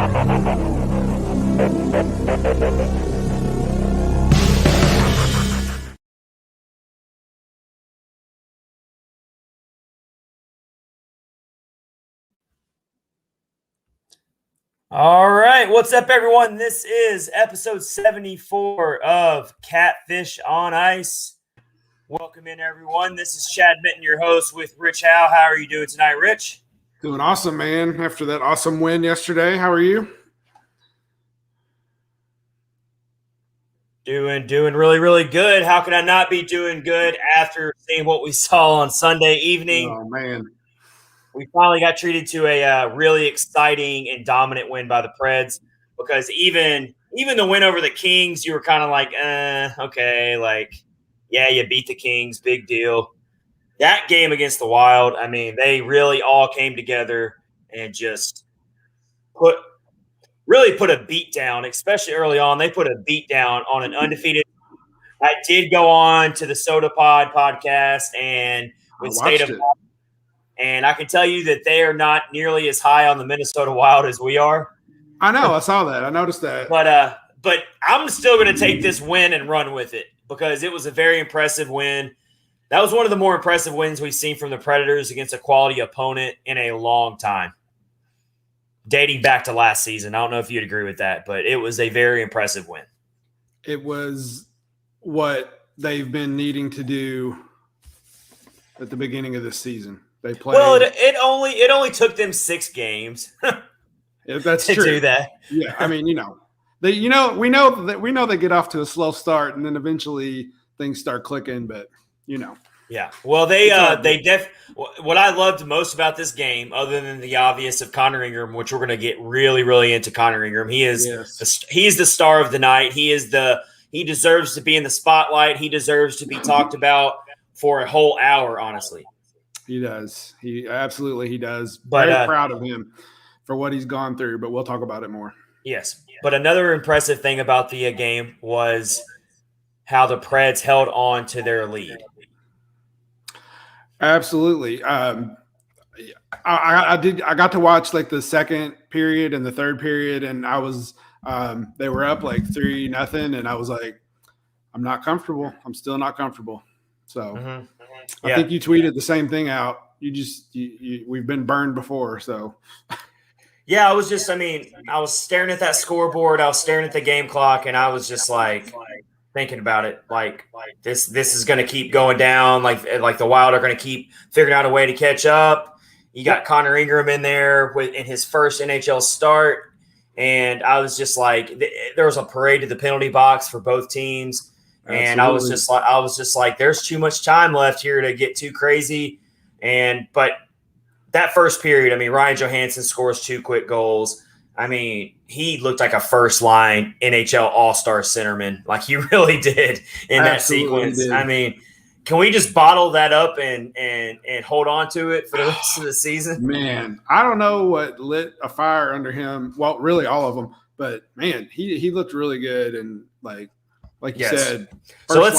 All right, what's up, everyone? This is episode 74 of Catfish on Ice. Welcome in, everyone. This is Chad Minton, your host, with Rich Howe. How are you doing tonight, Rich? Doing awesome, man. After that awesome win yesterday, how are you? Doing really, really good. How could I not be doing good after seeing what we saw on Sunday evening? Oh, man. We finally got treated to a really exciting and dominant win by the Preds, because even the win over the Kings, you were kind of like, okay, like, yeah, you beat the Kings, big deal. That game against the Wild, I mean, they really all came together and just put a beat down, especially early on. They put a beat down on an undefeated. I did go on to the Soda Pod podcast and with State of – and I can tell you that they are not nearly as high on the Minnesota Wild as we are. I know. I saw that. I noticed that. But I'm still going to take this win and run with it, because it was a very impressive win. That was one of the more impressive wins we've seen from the Predators against a quality opponent in a long time, dating back to last season. I don't know if you'd agree with that, but it was a very impressive win. It was what they've been needing to do at the beginning of this season. They played. Well, it only took them 6 games. That's to true. do that. Yeah, I mean, we know they get off to a slow start, and then eventually things start clicking. But yeah. Well, what I loved most about this game, other than the obvious of Connor Ingram, which we're going to get really, really into Connor Ingram. He's the star of the night. He deserves to be in the spotlight. He deserves to be talked about for a whole hour, honestly. He does. He does. But very proud of him for what he's gone through, but we'll talk about it more. Yes. But another impressive thing about the game was how the Preds held on to their lead. Absolutely. I got to watch like the second period and the third period, and I was they were up like 3-0, and I was like, I'm not comfortable. I'm still not comfortable. So I think you tweeted the same thing out. We've been burned before. So yeah, I was staring at that scoreboard. I was staring at the game clock, and I was just like thinking about it. Like this is going to keep going down. Like the Wild are going to keep figuring out a way to catch up. You got Connor Ingram in there in his first NHL start. And I was just like, there was a parade to the penalty box for both teams. And absolutely. I was just like, there's too much time left here to get too crazy. But that first period, I mean, Ryan Johansson scores 2 quick goals. I mean, he looked like a first-line NHL All-Star centerman, like he really did in that sequence. Did. I mean, can we just bottle that up and hold on to it for the rest of the season? Man, I don't know what lit a fire under him. Well, really all of them. But, man, he looked really good, and, like you said. So let's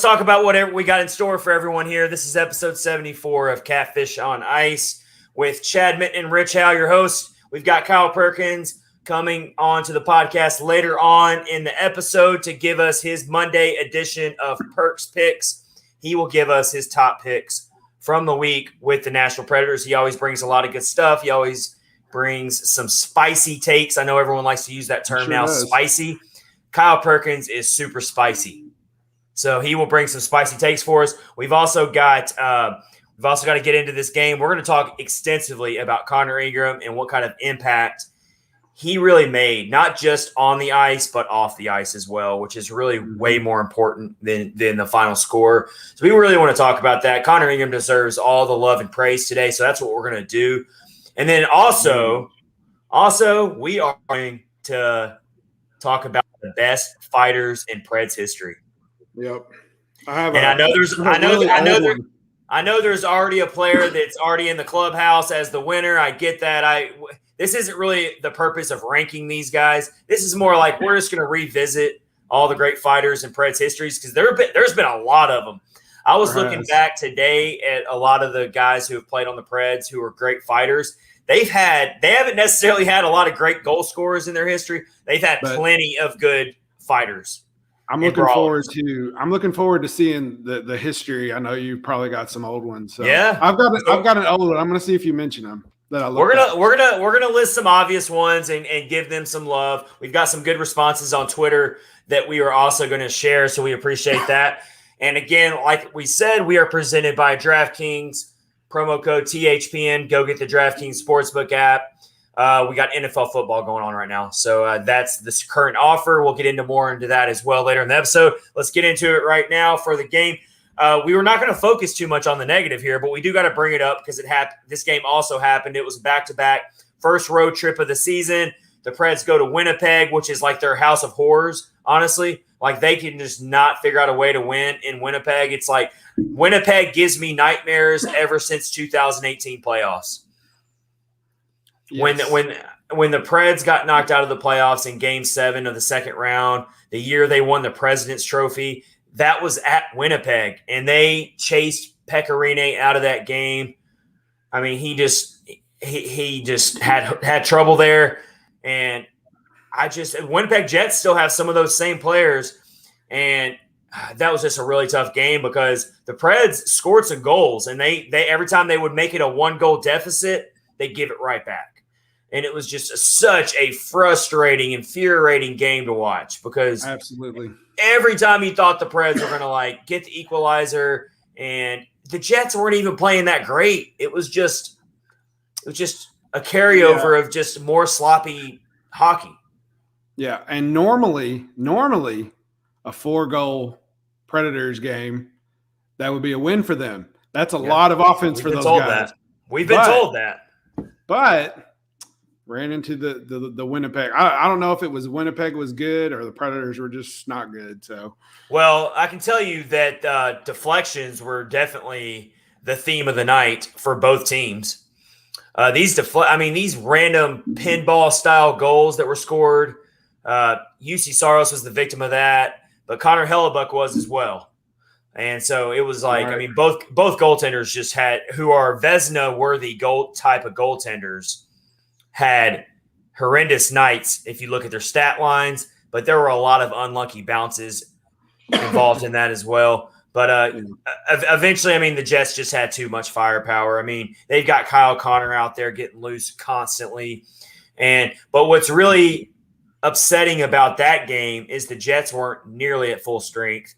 talk about whatever we got in store for everyone here. This is episode 74 of Catfish on Ice with Chad Minton and Rich Howe, your hosts. We've got Kyle Perkins coming on to the podcast later on in the episode to give us his Monday edition of Perk's Picks. He will give us his top picks from the week with the Nashville Predators. He always brings a lot of good stuff. He always brings some spicy takes. I know everyone likes to use that term now, spicy. Kyle Perkins is super spicy. So he will bring some spicy takes for us. We've also got to get into this game. We're going to talk extensively about Connor Ingram and what kind of impact he really made, not just on the ice, but off the ice as well, which is really way more important than the final score. So we really want to talk about that. Connor Ingram deserves all the love and praise today, so that's what we're going to do. And then also we are going to talk about the best fighters in Preds history. Yep. I know there's already a player that's already in the clubhouse as the winner. I get that. This isn't really the purpose of ranking these guys. This is more like we're just going to revisit all the great fighters in Preds histories, because there's been a lot of them. I was looking back today at a lot of the guys who have played on the Preds who are great fighters. they haven't necessarily had a lot of great goal scorers in their history. They've had plenty of good fighters. I'm looking forward to seeing the history. I know you've probably got some old ones. So yeah, I've got an old one. I'm going to see if you mention them. We're gonna list some obvious ones and give them some love. We've got some good responses on Twitter that we are also going to share, so we appreciate that. And again, like we said, we are presented by DraftKings. Promo code THPN. Go get the DraftKings Sportsbook app. We got NFL football going on right now, so that's this current offer. We'll get into more into that as well later in the episode. Let's get into it right now for the game. We were not going to focus too much on the negative here, but we do got to bring it up because it happened. This game also happened. It was back-to-back first road trip of the season. The Preds go to Winnipeg, which is like their house of horrors, honestly. Like they can just not figure out a way to win in Winnipeg. It's like Winnipeg gives me nightmares ever since 2018 playoffs. Yes. When the Preds got knocked out of the playoffs in Game 7 of the second round, the year they won the President's Trophy, that was at Winnipeg, and they chased Pecorine out of that game. I mean, he just had trouble there, and Winnipeg Jets still have some of those same players, and that was just a really tough game because the Preds scored some goals, and they every time they would make it a 1-goal deficit, they give it right back. And it was just such a frustrating, infuriating game to watch because absolutely every time you thought the Preds were going to get the equalizer, and the Jets weren't even playing that great. It was just a carryover of just more sloppy hockey. Yeah, and normally a 4-goal Predators game, that would be a win for them. That's a lot of offense for those guys. We've been told that. But ran into the Winnipeg. I don't know if it was Winnipeg was good or the Predators were just not good. So, well, I can tell you that deflections were definitely the theme of the night for both teams. These random pinball style goals that were scored. UC Saros was the victim of that, but Connor Hellebuck was as well. And so it was like, right. I mean, both goaltenders just who are Vezina worthy type of goaltenders had horrendous nights if you look at their stat lines, but there were a lot of unlucky bounces involved in that as well. But eventually, I mean, the Jets just had too much firepower. I mean, they've got Kyle Connor out there getting loose constantly. But what's really upsetting about that game is the Jets weren't nearly at full strength.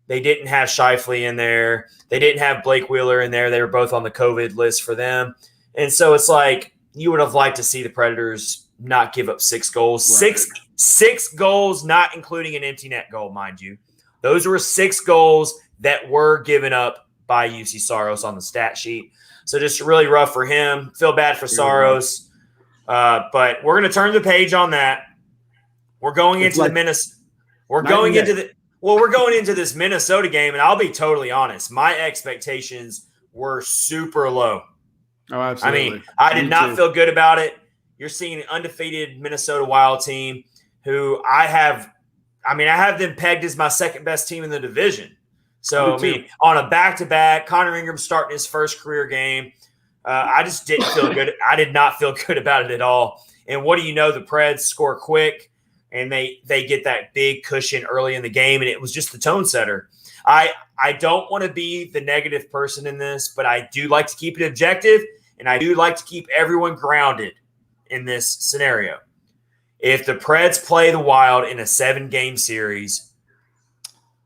They didn't have Scheifele in there. They didn't have Blake Wheeler in there. They were both on the COVID list for them. And so it's like, you would have liked to see the Predators not give up 6 goals. Right. Six goals, not including an empty net goal, mind you. Those were 6 goals that were given up by UC Saros on the stat sheet. So just really rough for him. Feel bad for Saros. But we're going to turn the page on that. We're going into We're going into this Minnesota game, and I'll be totally honest. My expectations were super low. Oh, absolutely. I mean, I did not feel good about it. You're seeing an undefeated Minnesota Wild team who I have them pegged as my second best team in the division. So, I mean, on a back-to-back, Connor Ingram starting his first career game, I just didn't feel good. I did not feel good about it at all. And what do you know? The Preds score quick, and they get that big cushion early in the game, and it was just the tone setter. I don't want to be the negative person in this, but I do like to keep it objective, and I do like to keep everyone grounded in this scenario. If the Preds play the Wild in a 7-game series,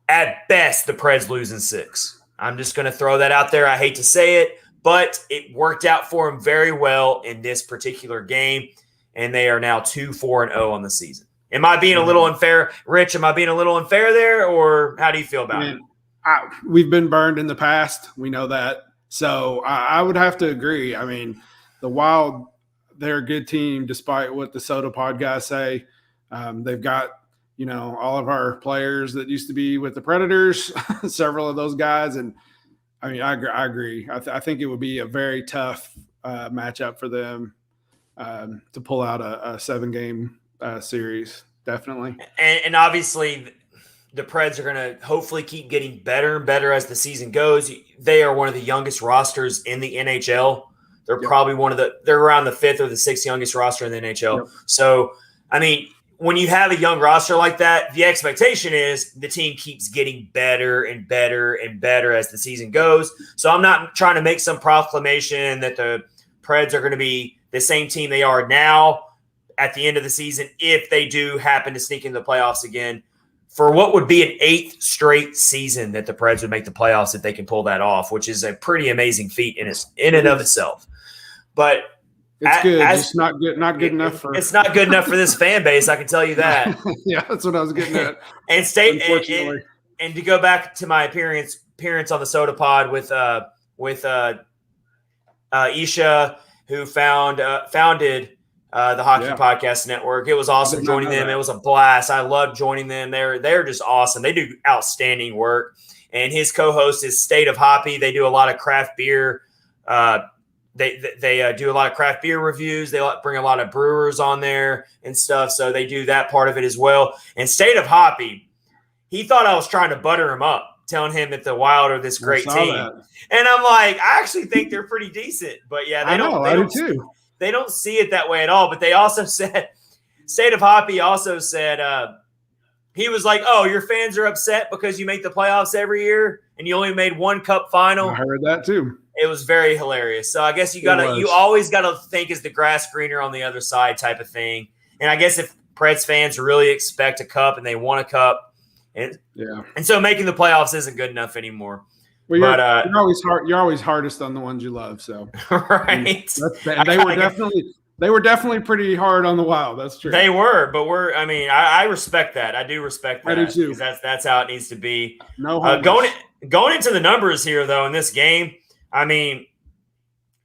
at best, the Preds lose in 6. I'm just going to throw that out there. I hate to say it, but it worked out for them very well in this particular game, and they are now 2-4-0 on the season. Am I being a little unfair? Rich, am I being a little unfair there, or how do you feel about it? We've been burned in the past. We know that. So I would have to agree. I mean, the Wild, they're a good team despite what the Soda Pod guys say. They've got, all of our players that used to be with the Predators, several of those guys. And, I mean, I agree. I think it would be a very tough matchup for them to pull out a 7-game series, definitely. And obviously – the Preds are going to hopefully keep getting better and better as the season goes. They are one of the youngest rosters in the NHL. They're probably they're around the 5th or the 6th youngest roster in the NHL. Yep. So, I mean, when you have a young roster like that, the expectation is the team keeps getting better and better and better as the season goes. So I'm not trying to make some proclamation that the Preds are going to be the same team they are now at the end of the season if they do happen to sneak into the playoffs again. For what would be an 8th straight season that the Preds would make the playoffs if they can pull that off, which is a pretty amazing feat in and of itself. But it's good. It's not good enough for. It's not good enough for this fan base. I can tell you that. Yeah, that's what I was getting at. And to go back to my appearance on the Soda Pod with Isha, who founded the Hockey Podcast Network. It was awesome joining them. It was a blast. I loved joining them. They're just awesome. They do outstanding work. And his co-host is State of Hoppy. They do a lot of craft beer. They do a lot of craft beer reviews. They bring a lot of brewers on there and stuff. So they do that part of it as well. And State of Hoppy, he thought I was trying to butter him up, telling him that the Wild are this great team. And I'm like, I actually think they're pretty decent. But yeah, I do too. They don't see it that way at all. But they also said, State of Hoppy also said, he was like, oh, your fans are upset because you make the playoffs every year and you only made one cup final. I heard that too. It was very hilarious. So I guess you always gotta think is the grass greener on the other side type of thing. And I guess if Preds fans really expect a cup and they want a cup, and so making the playoffs isn't good enough anymore. Well, you're always hardest on the ones you love. So right, they were definitely pretty hard on the Wild. That's true. They were, but I respect that. I do respect that. I do too. That's how it needs to be. No, going into the numbers here though in this game, I mean,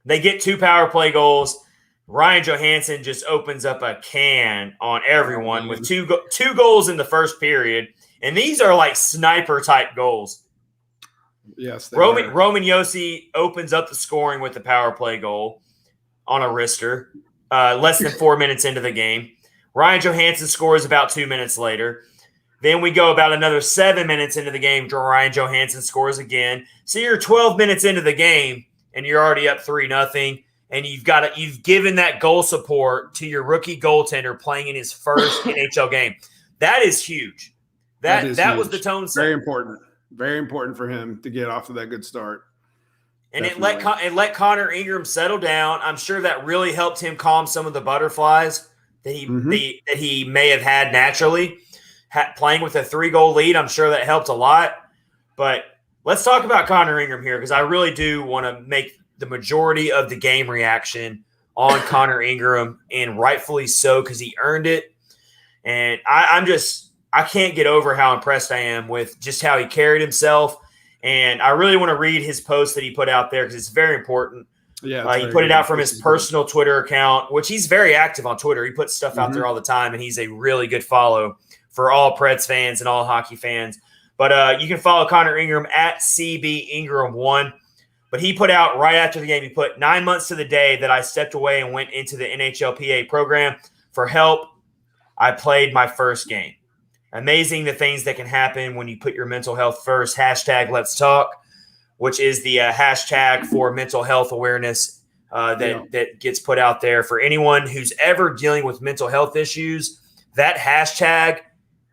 they get 2 power play goals. Ryan Johansson just opens up a can on everyone with two goals in the first period, and these are like sniper type goals. Yes, Roman Josi opens up the scoring with the power play goal on a wrister, less than 4 minutes into the game. Ryan Johansson scores about 2 minutes later. Then we go about another 7 minutes into the game. Ryan Johansson scores again. So you're 12 minutes into the game, and you're already up 3-0, and you've given that goal support to your rookie goaltender playing in his first NHL game. That is huge. That was the tone set. Very important. Very important for him to get off to that good start. And it let Connor Ingram settle down. I'm sure that really helped him calm some of the butterflies that he may have had naturally. Playing with a 3-goal lead, I'm sure that helped a lot. But let's talk about Connor Ingram here because I really do want to make the majority of the game reaction on Connor Ingram, and rightfully so because he earned it. And I can't get over how impressed I am with just how he carried himself. And I really want to read his post that he put out there because it's very important. Yeah, he put it out from his personal Twitter account, which he's very active on Twitter. He puts stuff out there all the time, and he's a really good follow for all Preds fans and all hockey fans. But you can follow Connor Ingram at CB Ingram1. But he put out right after the game, he put 9 months to the day that I stepped away and went into the NHLPA program for help. I played my first game. Amazing the things that can happen when you put your mental health first. Hashtag Let's Talk, which is the hashtag for mental health awareness that gets put out there for anyone who's ever dealing with mental health issues. That hashtag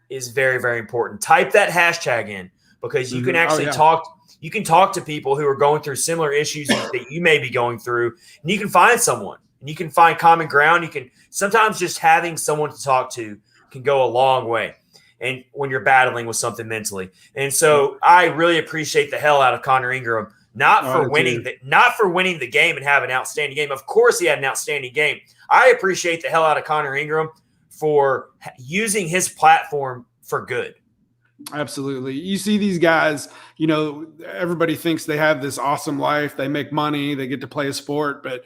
is very, very important. Type that hashtag in because you can actually talk. You can talk to people who are going through similar issues that you may be going through, and you can find someone and you can find common ground. You can sometimes just having someone to talk to can go a long way. And when you're battling with something mentally. And so I really appreciate the hell out of Connor Ingram, not for winning the game and having an outstanding game. Of course he had an outstanding game. I appreciate the hell out of Connor Ingram for using his platform for good. Absolutely. You see these guys, everybody thinks they have this awesome life. They make money, they get to play a sport, but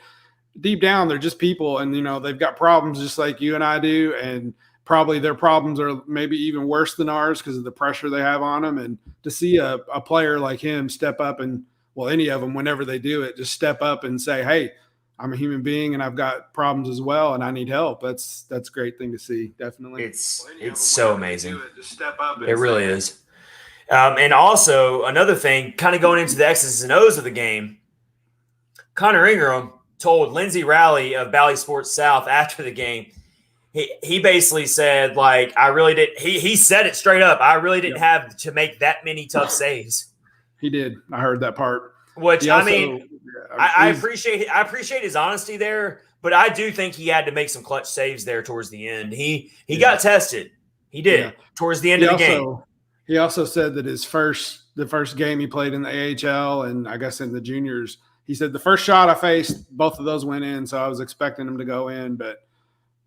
deep down they're just people, and they've got problems just like you and I do, and probably their problems are maybe even worse than ours because of the pressure they have on them. And to see a player like him step up and, any of them, whenever they do it, just step up and say, hey, I'm a human being and I've got problems as well and I need help. That's a great thing to see. Definitely. It's so amazing. Just step up. It really is. And also another thing, kind of going into the X's and O's of the game, Connor Ingram told Lindsey Rowley of Bally Sports South after the game. He basically said, like, I really did. He said it straight up. I really didn't have to make that many tough saves. He did. I heard that part. Which, I appreciate his honesty there, but I do think he had to make some clutch saves there towards the end. He got tested. He did towards the end of the game. He also said that the first game he played in the AHL and I guess in the juniors, he said the first shot I faced, both of those went in, so I was expecting him to go in, but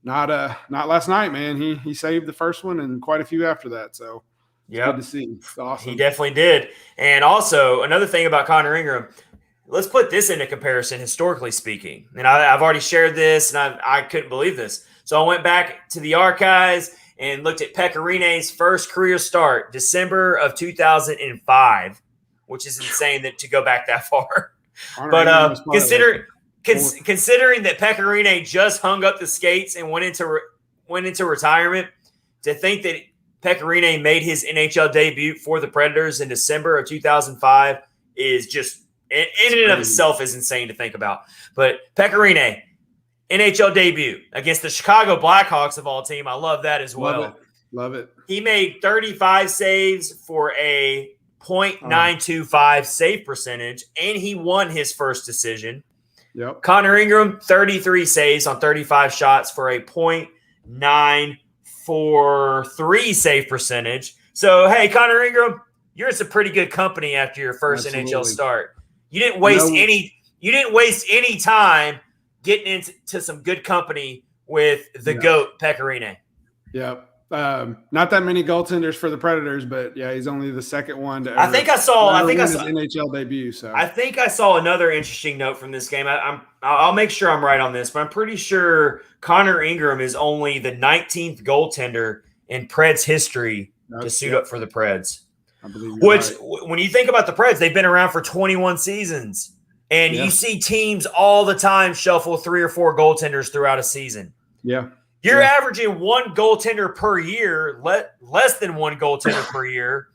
not last night, man. He saved the first one and quite a few after that. So good to see. It's awesome. He definitely did. And also another thing about Connor Ingram, let's put this into comparison, historically speaking. And I've already shared this, and I couldn't believe this. So I went back to the archives and looked at Pekka Rinne's first career start, December of 2005, which is insane to go back that far. But considering that Pekka Rinne just hung up the skates and went into retirement, to think that Pekka Rinne made his NHL debut for the Predators in December of 2005 is just in and of itself is insane to think about. But Pekka Rinne, NHL debut against the Chicago Blackhawks of all team. I love that as well. Love it. He made 35 saves for a .925 save percentage, and he won his first decision. Yep. Connor Ingram, 33 saves on 35 shots for a .943 save percentage. So, hey, Connor Ingram, you're in some pretty good company after your first NHL start. You didn't waste any time getting into some good company with the GOAT, Pekka Rinne. Yep. Not that many goaltenders for the Predators, but yeah, he's only the second one to ever. I think I saw his NHL debut. So I think I saw another interesting note from this game. I'll make sure I'm right on this, but I'm pretty sure Connor Ingram is only the 19th goaltender in Preds history to suit up for the Preds. I believe when you think about the Preds, they've been around for 21 seasons. And you see teams all the time shuffle 3 or 4 goaltenders throughout a season. Yeah. You're averaging one goaltender per year, less than one goaltender per year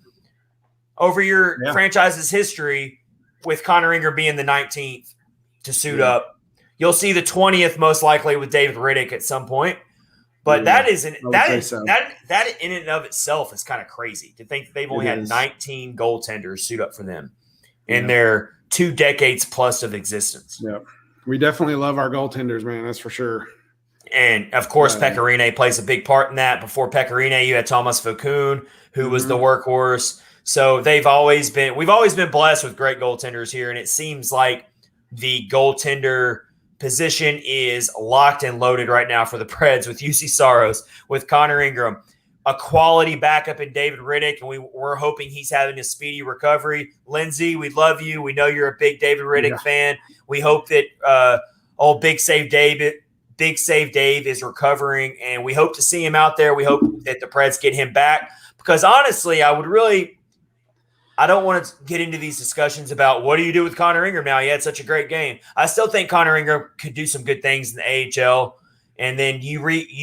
over your franchise's history, with Connor Ingram being the 19th to suit up. You'll see the 20th most likely with David Riddick at some point. But that in and of itself is kind of crazy to think that they've only had 19 goaltenders suit up for them in their 2 decades plus of existence. Yeah. We definitely love our goaltenders, man. That's for sure. And, of course, Pekka Rinne plays a big part in that. Before Pekka Rinne, you had Thomas Vokoun, who was the workhorse. So we've always been blessed with great goaltenders here, and it seems like the goaltender position is locked and loaded right now for the Preds with UC Saros, with Connor Ingram, a quality backup in David Riddick, and we're hoping he's having a speedy recovery. Lindsey, we love you. We know you're a big David Riddick fan. We hope that Big Save Dave is recovering, and we hope to see him out there. We hope that the Preds get him back, because honestly, I don't want to get into these discussions about what do you do with Connor Ingram now. He had such a great game. I still think Connor Ingram could do some good things in the AHL, and then you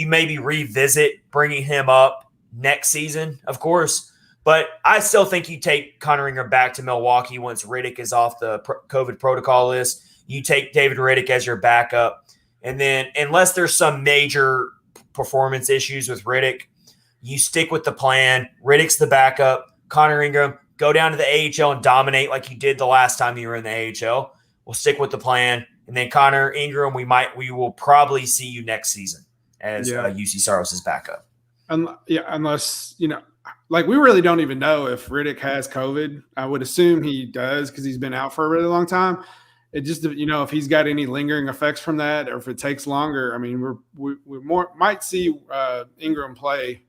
maybe revisit bringing him up next season, of course. But I still think you take Connor Ingram back to Milwaukee once Riddick is off the COVID protocol list. You take David Riddick as your backup. And then unless there's some major performance issues with Riddick, you stick with the plan. Riddick's the backup. Connor Ingram, go down to the AHL and dominate like you did the last time you were in the AHL. We'll stick with the plan. And then Connor Ingram, we will probably see you next season as UC Saros' backup. Unless, like we really don't even know if Riddick has COVID. I would assume he does because he's been out for a really long time. It just, if he's got any lingering effects from that, or if it takes longer. I mean, we might see Ingram play,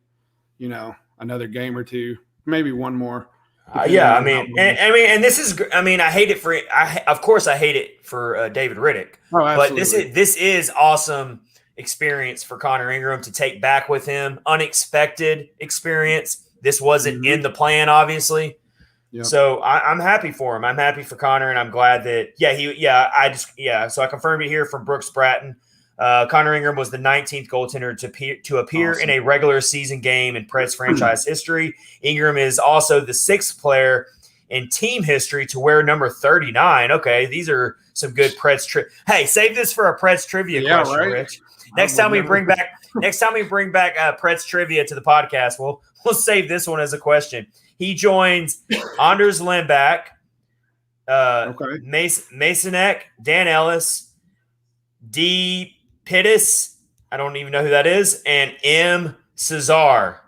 another game or two, maybe one more. And this is, I hate it I hate it for David Riddick. Oh, absolutely. But this is awesome experience for Connor Ingram to take back with him. Unexpected experience. This wasn't in the plan, obviously. Yep. So I'm happy for him. I'm happy for Connor, and I'm glad that So I confirmed it here from Brooks Bratton. Connor Ingram was the 19th goaltender to appear in a regular season game in Preds franchise history. Ingram is also the 6th player in team history to wear number 39. Okay, these are some good Preds trivia. Hey, save this for a Preds trivia question, right. Rich. Next time we bring back Preds trivia to the podcast, we'll save this one as a question. He joins Anders Lindback, Masonek, Dan Ellis, D. Pittis, I don't even know who that is, and M. Cesar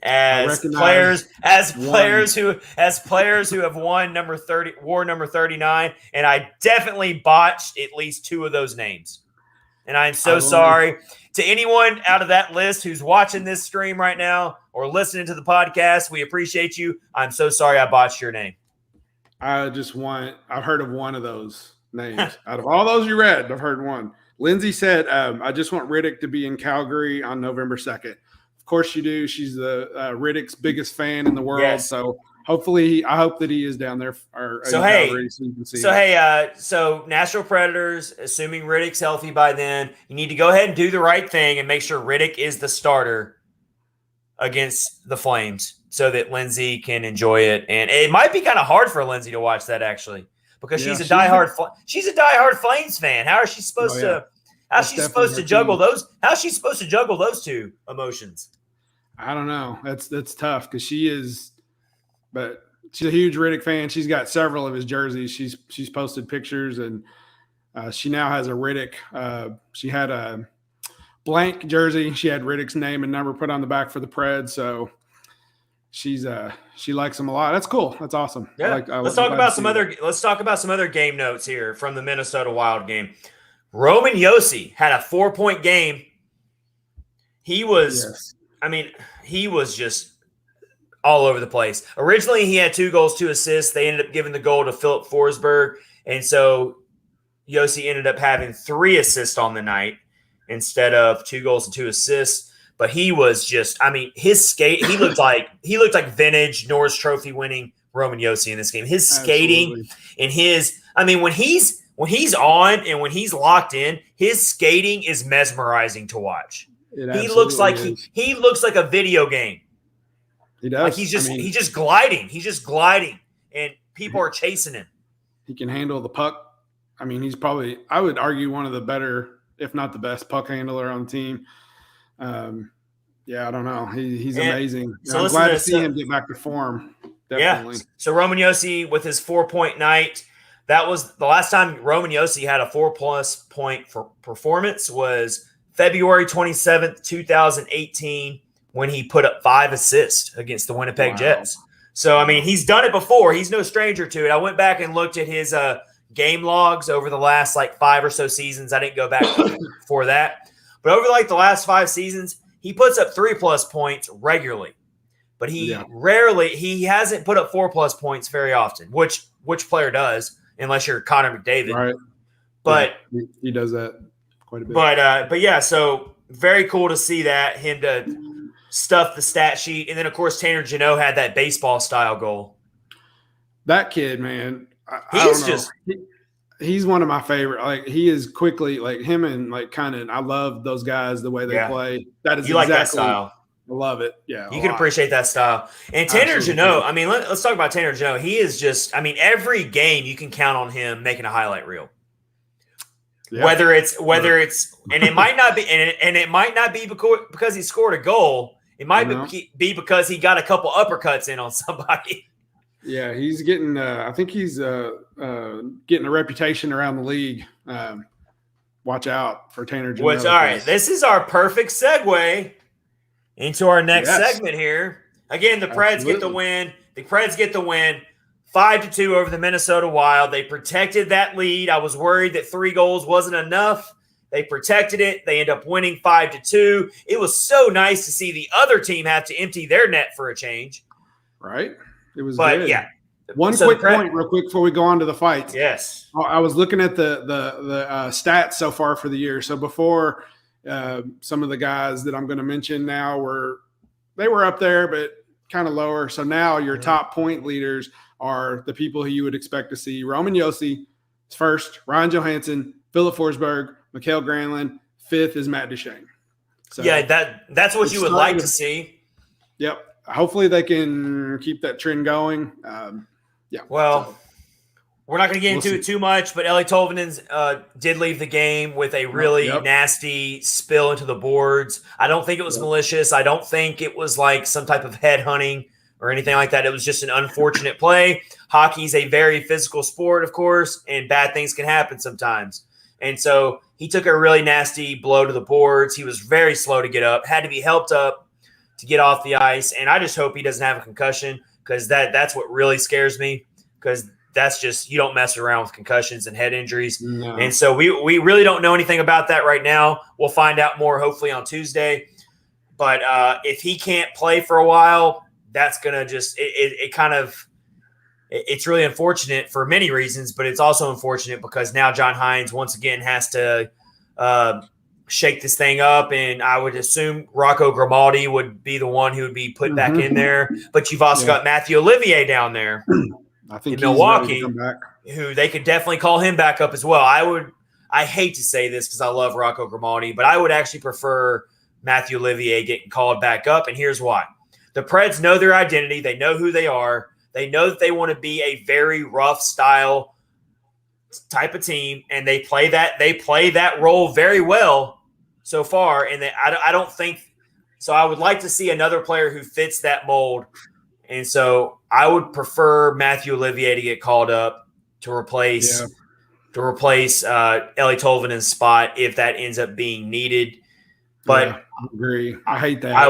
as players who have won war number 39, and I definitely botched at least two of those names. And I'm so sorry to anyone out of that list who's watching this stream right now or listening to the podcast. We appreciate you. I'm so sorry I botched your name. I've heard of one of those names. Out of all those you read, I've heard one. Lindsay said, I just want Riddick to be in Calgary on November 2nd. Of course you do. She's the Riddick's biggest fan in the world. Yes. So hopefully, I hope that he is down there. Calgary so you can see so Nashville Predators, assuming Riddick's healthy by then, you need to go ahead and do the right thing and make sure Riddick is the starter against the Flames so that Lindsay can enjoy it. And it might be kind of hard for Lindsay to watch that, actually. Because she's a diehard Flames fan. How is she supposed to? How's she supposed to juggle those? How's she supposed to juggle those two emotions? I don't know. That's tough because she's a huge Riddick fan. She's got several of his jerseys. She's posted pictures, and she now has a Riddick. She had a blank jersey. She had Riddick's name and number put on the back for the Preds. So she likes him a lot. That's cool. That's awesome. Yeah. Let's talk about some other game notes here from the Minnesota Wild game. Roman Josi had a 4-point game. He was just all over the place. Originally, he had 2 goals, 2 assists. They ended up giving the goal to Philip Forsberg, and so Josi ended up having 3 assists on the night instead of 2 goals and 2 assists. But he was just, his skate, he looked like vintage Norris Trophy winning Roman Josi in this game. His skating and when he's on and when he's locked in, his skating is mesmerizing to watch. He looks like a video game. He does. Like he's just gliding. He's just gliding, and people are chasing him. He can handle the puck. He's probably, I would argue, one of the better, if not the best, puck handler on the team. I don't know. He's amazing. So I'm glad to see him get back to form. Definitely. Yeah. So Roman Josi with his 4-point night. That was the last time Roman Josi had a 4+ point for performance was February 27th, 2018, when he put up 5 assists against the Winnipeg Jets. So, he's done it before. He's no stranger to it. I went back and looked at his game logs over the last 5 or so seasons. I didn't go back for that. But over the last 5 seasons, he puts up 3+ points regularly. But he hasn't put up 4+ points very often, which player does? Unless you're Connor McDavid. Right. But he does that quite a bit. But yeah, so very cool to see that, him to stuff the stat sheet. And then, of course, Tanner Jeannot had that baseball-style goal. That kid, man. He's one of my favorite. He is quickly, him and, I love those guys, the way they play. That is like that style. I love it. Yeah. You can appreciate that style. And Tanner Jeannot, let's talk about Tanner Jeannot. He is just, every game you can count on him making a highlight reel. Yeah. Whether it's and it might not be because he scored a goal. It might be because he got a couple uppercuts in on somebody. Yeah, he's getting I think he's getting a reputation around the league. Watch out for Tanner Jeannot. All right, this is our perfect segue into our next segment here. Again, the Preds get the win. The Preds get the win 5-2 over the Minnesota Wild. They protected that lead. I was worried that 3 goals wasn't enough. They protected it. They end up winning 5-2. It was so nice to see the other team have to empty their net for a change. Right. It was good. Yeah. One quick point real quick before we go on to the fights. Yes. I was looking at the stats so far for the year. So before some of the guys that I'm going to mention now were up there, but kind of lower. So now your top point leaders are the people who you would expect to see. Roman Josi is first, Ryan Johansson, Philip Forsberg, Mikael Granlund. 5th is Matt Duchene. So that's what you would like to see. Yep. Hopefully they can keep that trend going. Well, We're not going to get into it too much, but Eeli Tolvanen did leave the game with a really nasty spill into the boards. I don't think it was malicious. I don't think it was like some type of head hunting or anything like that. It was just an unfortunate play. Hockey's a very physical sport, of course, and bad things can happen sometimes. And so he took a really nasty blow to the boards. He was very slow to get up, had to be helped up to get off the ice. And I just hope he doesn't have a concussion, because that's what really scares me, because that's just, you don't mess around with concussions and head injuries. No. And so we really don't know anything about that right now. We'll find out more hopefully on Tuesday. But if he can't play for a while, that's going to just it's really unfortunate for many reasons, but it's also unfortunate because now John Hines once again has to shake this thing up. And I would assume Rocco Grimaldi would be the one who would be put back in there. But you've also got Matthew Olivier down there. I think in Milwaukee, who they could definitely call him back up as well. I hate to say this because I love Rocco Grimaldi, but I would actually prefer Matthew Olivier getting called back up. And here's why. The Preds know their identity. They know who they are. They know that they want to be a very rough style type of team, and they play that role very well so far. And I don't think so. I would like to see another player who fits that mold. And so I would prefer Matthew Olivier to get called up to replace Eeli Tolvanen's spot if that ends up being needed. But I agree. I hate that. I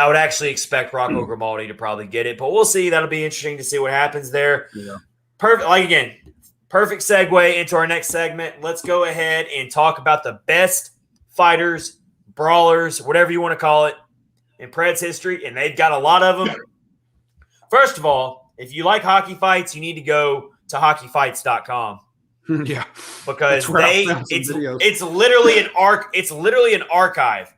would actually expect Rocco Grimaldi to probably get it, but we'll see. That'll be interesting to see what happens there. Yeah. Perfect segue into our next segment. Let's go ahead and talk about the best fighters, brawlers, whatever you want to call it, in Preds history, and they've got a lot of them. First of all, if you like hockey fights, you need to go to hockeyfights.com. Yeah. Because it's literally an archive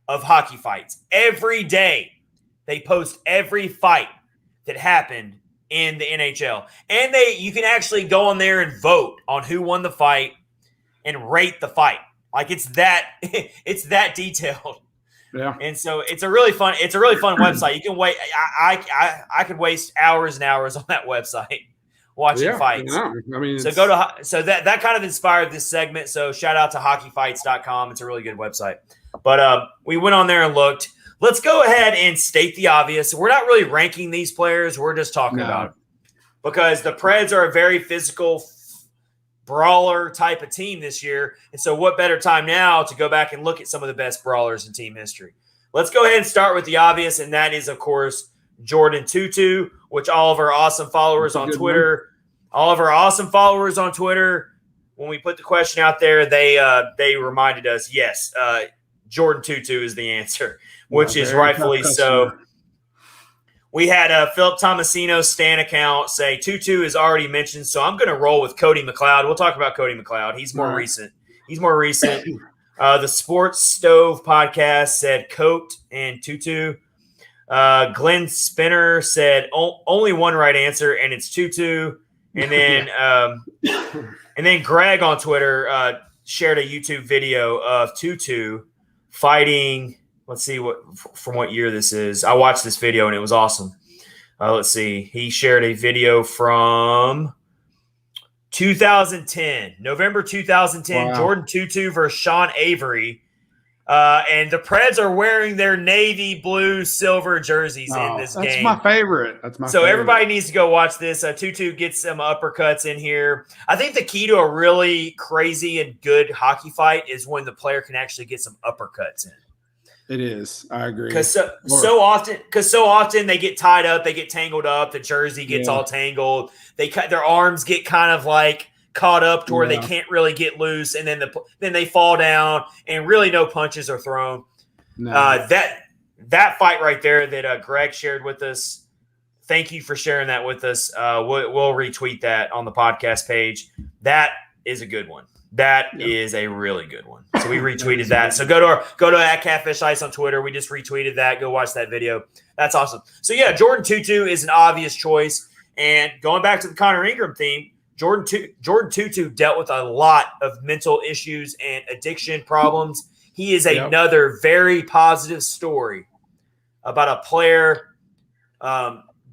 of hockey fights. Every day they post every fight that happened in the NHL. And you can actually go on there and vote on who won the fight and rate the fight. Like it's that detailed. Yeah. And so it's a really fun website. You can wait. I could waste hours and hours on that website watching fights. Yeah. I mean, so that kind of inspired this segment. So shout out to hockeyfights.com. It's a really good website. But we went on there and looked. Let's go ahead and state the obvious. We're not really ranking these players. We're just talking about them. Because the Preds are a very physical brawler type of team this year. And so what better time now to go back and look at some of the best brawlers in team history. Let's go ahead and start with the obvious, and that is, of course, Jordan Tutu, which all of our awesome followers on Twitter, when we put the question out there, they reminded us, yes, Jordan Tutu is the answer, which is rightfully so. We had a Philip Tomasino Stan account say Tutu is already mentioned, so I'm going to roll with Cody McLeod. We'll talk about Cody McLeod. He's more recent. The Sports Stove podcast said Coat and Tutu. Glenn Spinner said only one right answer, and it's Tutu. And then Greg on Twitter shared a YouTube video of Tutu fighting. Let's see from what year this is. I watched this video and it was awesome. Let's see. He shared a video from 2010, November 2010. Wow. Jordan Tutu versus Sean Avery. And the Preds are wearing their navy blue silver jerseys in this game. That's my favorite. Everybody needs to go watch this. Tutu gets some uppercuts in here. I think the key to a really crazy and good hockey fight is when the player can actually get some uppercuts in. It is. I agree. Because so often they get tied up, they get tangled up, the jersey gets all tangled. Their arms get kind of like caught up to where they can't really get loose, and then they fall down, and really no punches are thrown. No. That fight right there that Greg shared with us. Thank you for sharing that with us. We'll retweet that on the podcast page. That is a good one. That is a really good one. So we retweeted that. So go to @CatfishIce on Twitter. We just retweeted that. Go watch that video. That's awesome. So yeah, Jordan Tutu is an obvious choice. And going back to the Connor Ingram theme, Jordan Tutu dealt with a lot of mental issues and addiction problems. He is another very positive story about a player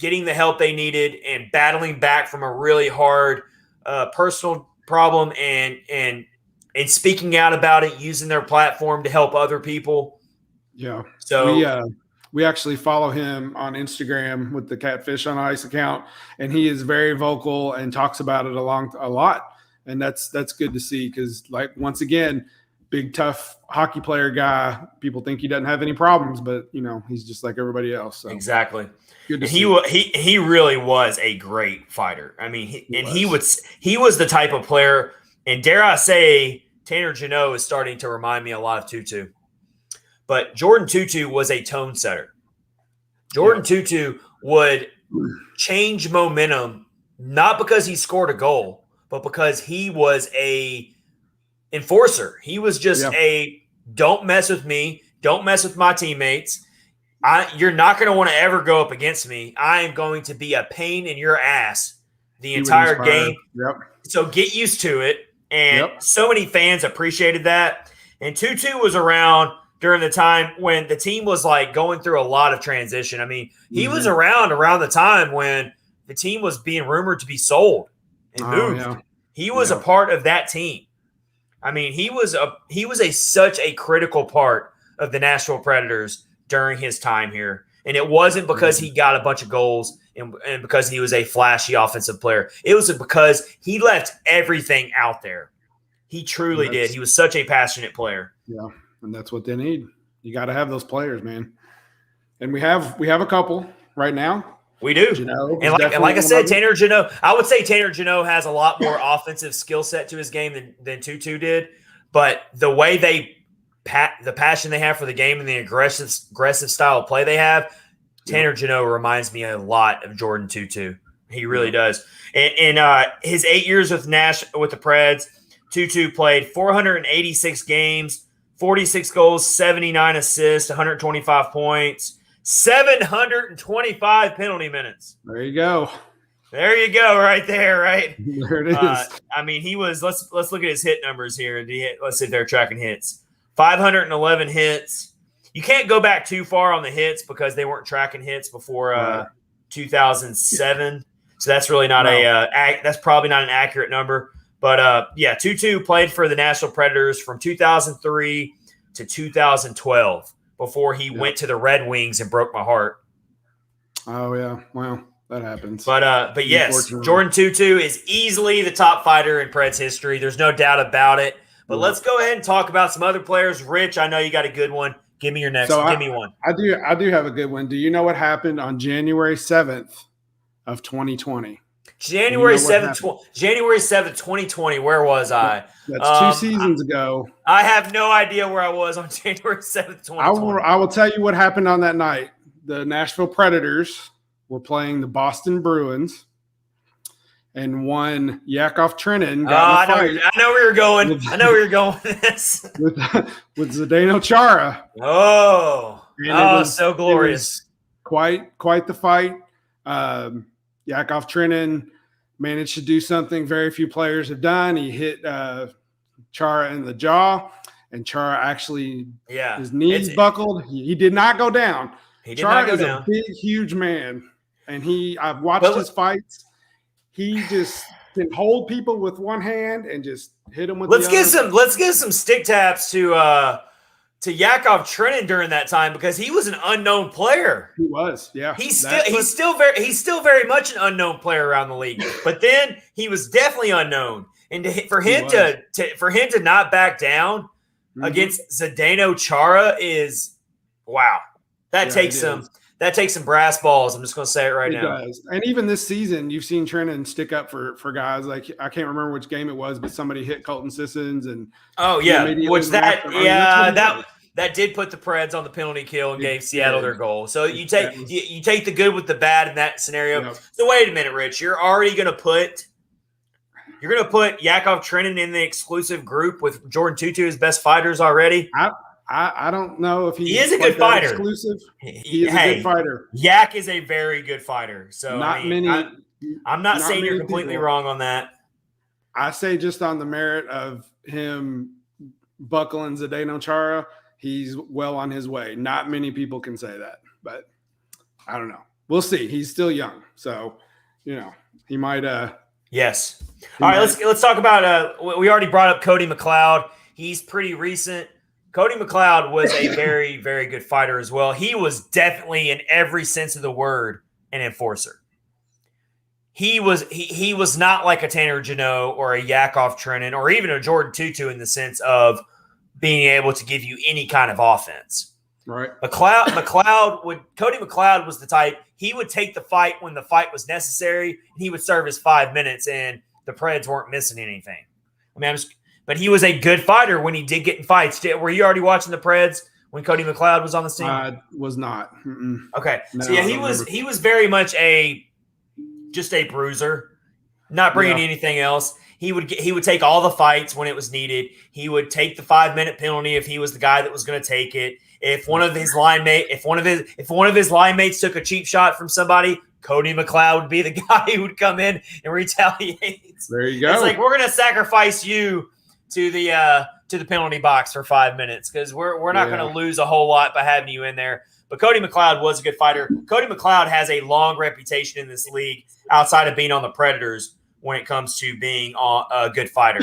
getting the help they needed and battling back from a really hard personal problem and speaking out about it, using their platform to help other people. Yeah. So we actually follow him on Instagram with the Catfish on Ice account, and he is very vocal and talks about it a lot. And that's good to see because, like, once again, big tough hockey player guy. People think he doesn't have any problems, but he's just like everybody else. So. Exactly. Good to see. He really was a great fighter. I mean, he was the type of player, and dare I say, Tanner Jeannot is starting to remind me a lot of Tutu. But Jordan Tutu was a tone setter. Jordan Tutu would change momentum, not because he scored a goal, but because he was a enforcer. He was just don't mess with me, don't mess with my teammates. You're not going to want to ever go up against me. I am going to be a pain in your ass the entire game. Yep. So get used to it. And so many fans appreciated that. And Tutu was around during the time when the team was like going through a lot of transition. I mean, he was around the time when the team was being rumored to be sold and moved. Yeah. He was a part of that team. I mean, he was such a critical part of the Nashville Predators during his time here. And it wasn't because he got a bunch of goals and because he was a flashy offensive player. It was because he left everything out there. He truly did. He was such a passionate player. Yeah. And that's what they need. You got to have those players, man. And we have a couple right now. We do. And like I said, Tanner Jeannot, I would say Tanner Jeannot has a lot more offensive skill set to his game than Tutu did. But the way the passion they have for the game and the aggressive style of play they have, Tanner Jeannot reminds me a lot of Jordan Tutu. He really does. And his 8 years with the Preds, Tutu played 486 games, 46 goals, 79 assists, 125 points, 725 penalty minutes. There you go. There you go, right there, right? There it is. I mean, he was. Let's look at his hit numbers here. Let's see if they're tracking hits. 511 hits. You can't go back too far on the hits because they weren't tracking hits before 2007. So that's really not that's probably not an accurate number. But Tutu played for the Nashville Predators from 2003 to 2012 before he went to the Red Wings and broke my heart. Oh yeah, well that happens. But yes, Jordan Tutu is easily the top fighter in Preds history. There's no doubt about it. But let's go ahead and talk about some other players. Rich, I know you got a good one. Give me your next. Give me one. I do have a good one. Do you know what happened on January 7th of 2020? January 7th, 2020. Where was I? That's 2 seasons ago. I have no idea where I was on January 7th, 2020. I will tell you what happened on that night. The Nashville Predators were playing the Boston Bruins, and one Yakov Trenin got in a fight. I know where you're going. I know where you're going with this. with Zdeno Chara. Oh, so glorious. Quite the fight. Yakov Trenin managed to do something very few players have done. He hit Chara in the jaw, and Chara actually, his knees buckled. He did not go down. Chara is a big, huge man, and I've watched his fights. He just can hold people with one hand and just hit them with the other. Let's get some stick taps to Yakov Trenin during that time because he was an unknown player. He was, yeah. He's still very much an unknown player around the league. But then he was definitely unknown, and for him to not back down against Zdeno Chara is wow. That takes some brass balls. I'm just going to say it right now. It does. And even this season, you've seen Trenin stick up for guys. Like I can't remember which game it was, but somebody hit Colton Sissons and that did put the Preds on the penalty kill and gave Seattle their goal. So you take the good with the bad in that scenario. Yep. So wait a minute, Rich. You're already going to put Yakov Trenin in the exclusive group with Jordan Tutu as best fighters already. I don't know if he is a good fighter. Exclusive. He is a good fighter. Yak is a very good fighter. So I'm not saying you're completely wrong on that. I say just on the merit of him buckling Zdeno Chara, he's well on his way. Not many people can say that, but I don't know. we'll see. He's still young, so he might. Yes. All right, let's talk about. We already brought up Cody McLeod. He's pretty recent. Cody McLeod was a very, very good fighter as well. He was definitely, in every sense of the word, an enforcer. He was not like a Tanner Janot or a Yakov Trenin or even a Jordan Tutu in the sense of being able to give you any kind of offense. Right. Cody McLeod was the type, he would take the fight when the fight was necessary, and he would serve his 5 minutes, and the Preds weren't missing anything. But he was a good fighter when he did get in fights. Were you already watching the Preds when Cody McLeod was on the team? I was not. Mm-mm. Okay. No, so yeah, he was very much just a bruiser, not bringing anything else. He would take all the fights when it was needed. He would take the 5-minute penalty if he was the guy that was going to take it. If one of his line mates took a cheap shot from somebody, Cody McLeod would be the guy who would come in and retaliate. There you go. It's like, we're going to sacrifice you to the penalty box for 5 minutes because we're not going to lose a whole lot by having you in there. But Cody McLeod was a good fighter. Cody McLeod has a long reputation in this league outside of being on the Predators when it comes to being a good fighter.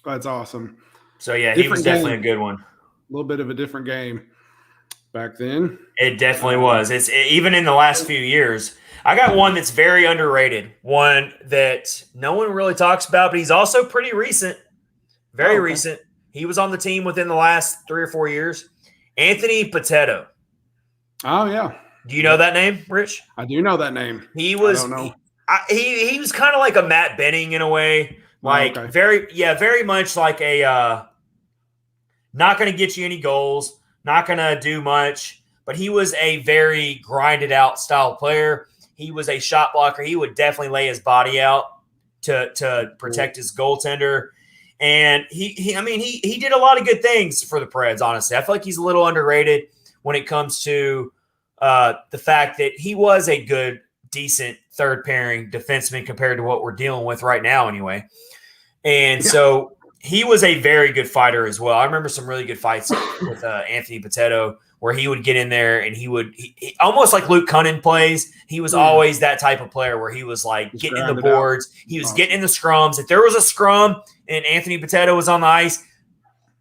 That's awesome. So, yeah, he was definitely a good one. A little bit of a different game back then. It definitely was. Even in the last few years. I got one that's very underrated, one that no one really talks about, but he's also pretty recent, very recent. He was on the team within the last 3 or 4 years. Anthony Potato. Oh, yeah. Do you know that name, Rich? I do know that name. He was he was kind of like a Matt Benning in a way. Like very much like a not going to get you any goals, not going to do much, but he was a very grinded out style player. He was a shot blocker. He would definitely lay his body out to protect his goaltender. And he did a lot of good things for the Preds, honestly. I feel like he's a little underrated when it comes to the fact that he was a good, decent third pairing defenseman compared to what we're dealing with right now anyway. And so he was a very good fighter as well. I remember some really good fights with Anthony Potato where he would get in there and he almost like Luke Cunnin plays. He was always that type of player where he was like getting in the boards. He was getting in the scrums. If there was a scrum and Anthony Potato was on the ice,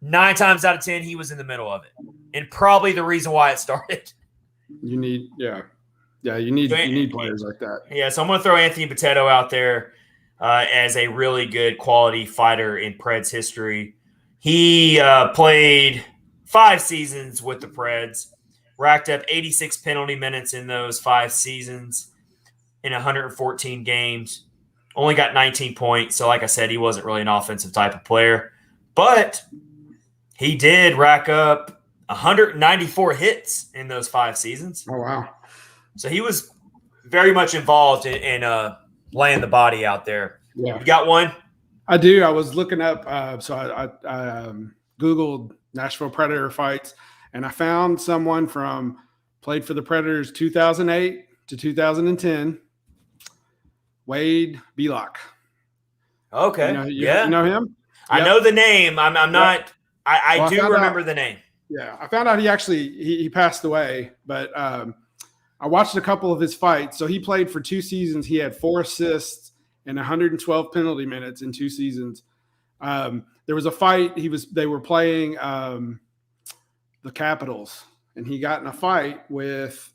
9 times out of 10, he was in the middle of it. And probably the reason why it started. You need players like that. Yeah, so I'm going to throw Anthony Potato out there as a really good quality fighter in Preds history. He played 5 seasons with the Preds, racked up 86 penalty minutes in those 5 seasons in 114 games, only got 19 points. So like I said, he wasn't really an offensive type of player, but he did rack up 194 hits in those 5 seasons. Oh, wow. So he was very much involved in laying the body out there. Yeah. You got one? I do. I was looking up, so I Googled Nashville Predator fights, and I found someone played for the Predators 2008 to 2010, Wade Belak. Okay. You know him? I know the name. I'm not – I do remember the name. Yeah. I found out he passed away, but I watched a couple of his fights. So he played for 2 seasons. He had 4 assists and 112 penalty minutes in 2 seasons. There was a fight they were playing the Capitals, and he got in a fight with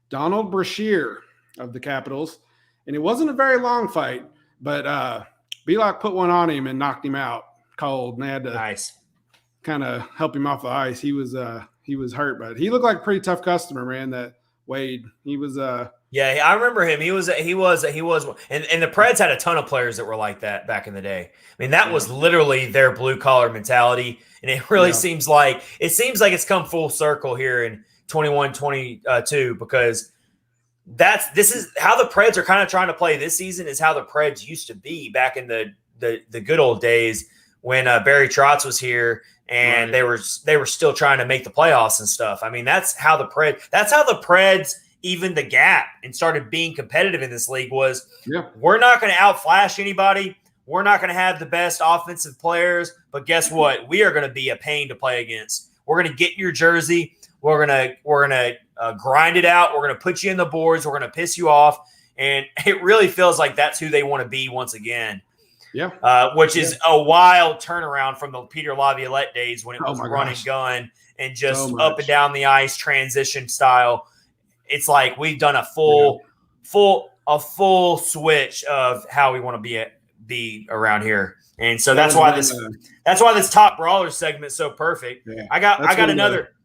Donald Brashear of the Capitals, and it wasn't a very long fight, but Belak put one on him and knocked him out cold, and they had to kind of help him off the ice. He was hurt, but he looked like a pretty tough customer, man. That Wade, he was yeah, I remember him. He was, and the Preds had a ton of players that were like that back in the day. I mean, that was literally their blue collar mentality, and it really seems like it's come full circle here in 21-22 because this is how the Preds are kind of trying to play this season. Is how the Preds used to be back in the good old days when Barry Trotz was here. And they were still trying to make the playoffs and stuff. I mean, that's how the Preds evened the gap and started being competitive in this league was we're not going to outflash anybody. We're not going to have the best offensive players, but guess what? We are going to be a pain to play against. We're going to get in your jersey. We're gonna grind it out. We're gonna put you in the boards. We're gonna piss you off, and it really feels like that's who they want to be once again. Yeah, which is a wild turnaround from the Peter Laviolette days when it was run and gun and just up and down the ice transition style. It's like we've done a full switch of how we want to be around here. And so that's why this top brawler segment is so perfect. Yeah, I got another.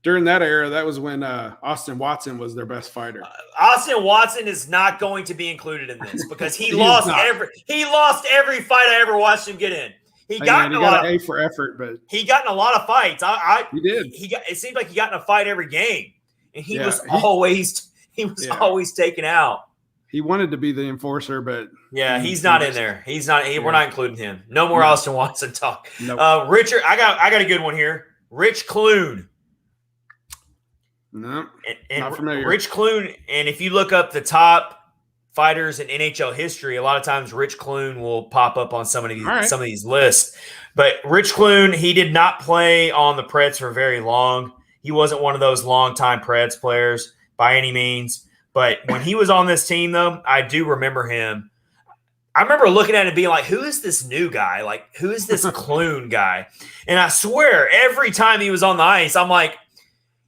During that era, that was when Austin Watson was their best fighter. Austin Watson is not going to be included in this because he lost every fight I ever watched him get in. He got an A for effort, but he got in a lot of fights. He did. It seemed like he got in a fight every game, and he was always taken out. He wanted to be the enforcer, but he's not in there. He's not. We're not including him. No more Austin Watson talk. Nope. Richard, I got a good one here. Rich Clune. No, and not familiar. Rich Clune, and if you look up the top fighters in NHL history, a lot of times Rich Clune will pop up on some of these lists. But Rich Clune, he did not play on the Preds for very long. He wasn't one of those longtime Preds players by any means. But when he was on this team, though, I do remember him. I remember looking at it and being like, who is this new guy? Like, who is this Clune guy? And I swear, every time he was on the ice, I'm like,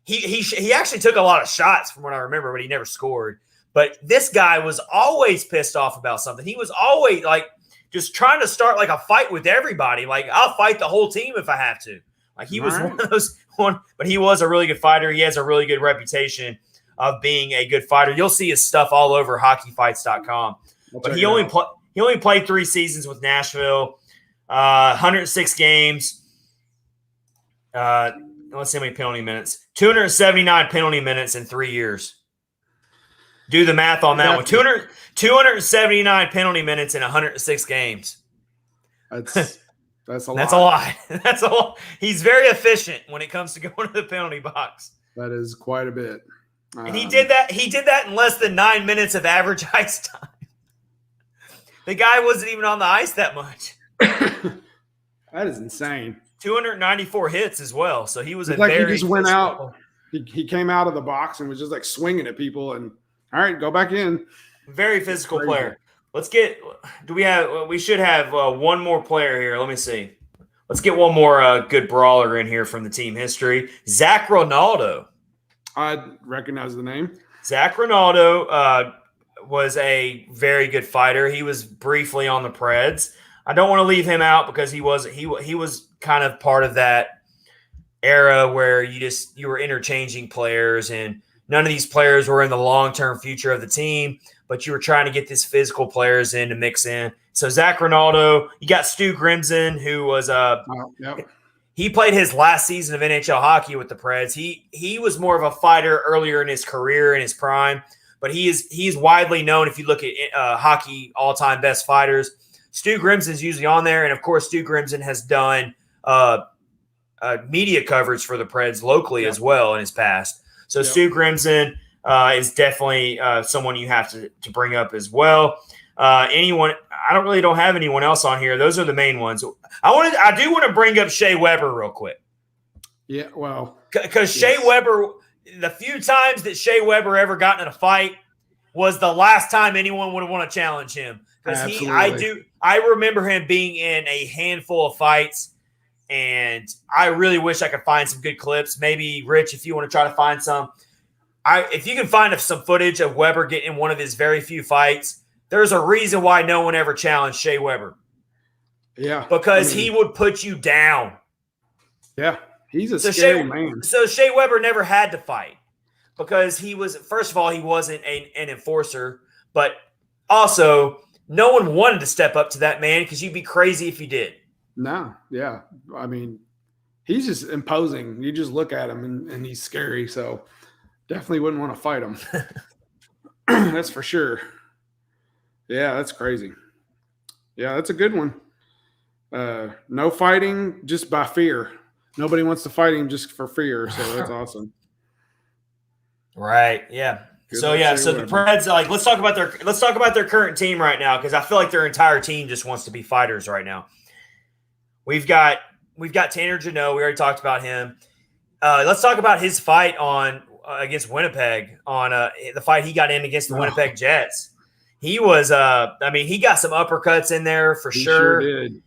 He actually took a lot of shots from what I remember, but he never scored. But this guy was always pissed off about something. He was always like just trying to start like a fight with everybody. Like, I'll fight the whole team if I have to. Like, he was one of those but he was a really good fighter. He has a really good reputation of being a good fighter. You'll see his stuff all over hockeyfights.com. But he only played 3 seasons with Nashville, 106 games. Let's see how many penalty minutes. 279 penalty minutes in 3 years. Do the math on that one. 279 penalty minutes in 106 games. That's a lot. That's a lot. That's a lot. He's very efficient when it comes to going to the penalty box. That is quite a bit. And he did that in less than 9 minutes of average ice time. The guy wasn't even on the ice that much. That is insane. 294 hits as well. So he was he just went out. He came out of the box and was just like swinging at people and all right, go back in. Very physical player. We should have one more player here. Let me see. Let's get one more good brawler in here from the team history. Zach Ronaldo. I recognize the name. Zach Ronaldo was a very good fighter. He was briefly on the Preds. I don't want to leave him out because he was kind of part of that era where you were interchanging players and none of these players were in the long-term future of the team, but you were trying to get these physical players in to mix in. So Zach Ronaldo, you got Stu Grimson, who was he played his last season of NHL hockey with the Preds. He was more of a fighter earlier in his career, in his prime, but he's widely known if you look at hockey all-time best fighters. Stu Grimson's usually on there, and of course, Stu Grimson has done media coverage for the Preds locally as well in his past. So Stu Grimson is definitely someone you have to bring up as well. Anyone? I don't have anyone else on here. Those are the main ones. I do want to bring up Shea Weber real quick. Yeah, well, because Shea Weber, the few times that Shea Weber ever got in a fight was the last time anyone would want to challenge him. Because I remember him being in a handful of fights, and I really wish I could find some good clips. Maybe, Rich, if you want to try to find some. If you can find some footage of Weber getting in one of his very few fights, there's a reason why no one ever challenged Shea Weber. Yeah. Because he would put you down. Yeah, he's a scary man. So Shea Weber never had to fight because first of all, he wasn't an enforcer, but also – no one wanted to step up to that man because you'd be crazy if you did. No, yeah. I mean, he's just imposing. You just look at him and he's scary. So definitely wouldn't want to fight him. That's for sure. Yeah, that's crazy. Yeah, that's a good one. No fighting just by fear. Nobody wants to fight him just for fear. So that's awesome. Right. Yeah. So the Preds, let's talk about their current team right now because I feel like their entire team just wants to be fighters right now. We've got Tanner Jeannot. We already talked about him. let's talk about his fight on against Winnipeg on the fight he got in against the Winnipeg Jets. He was, he got some uppercuts in there for sure. He sure did.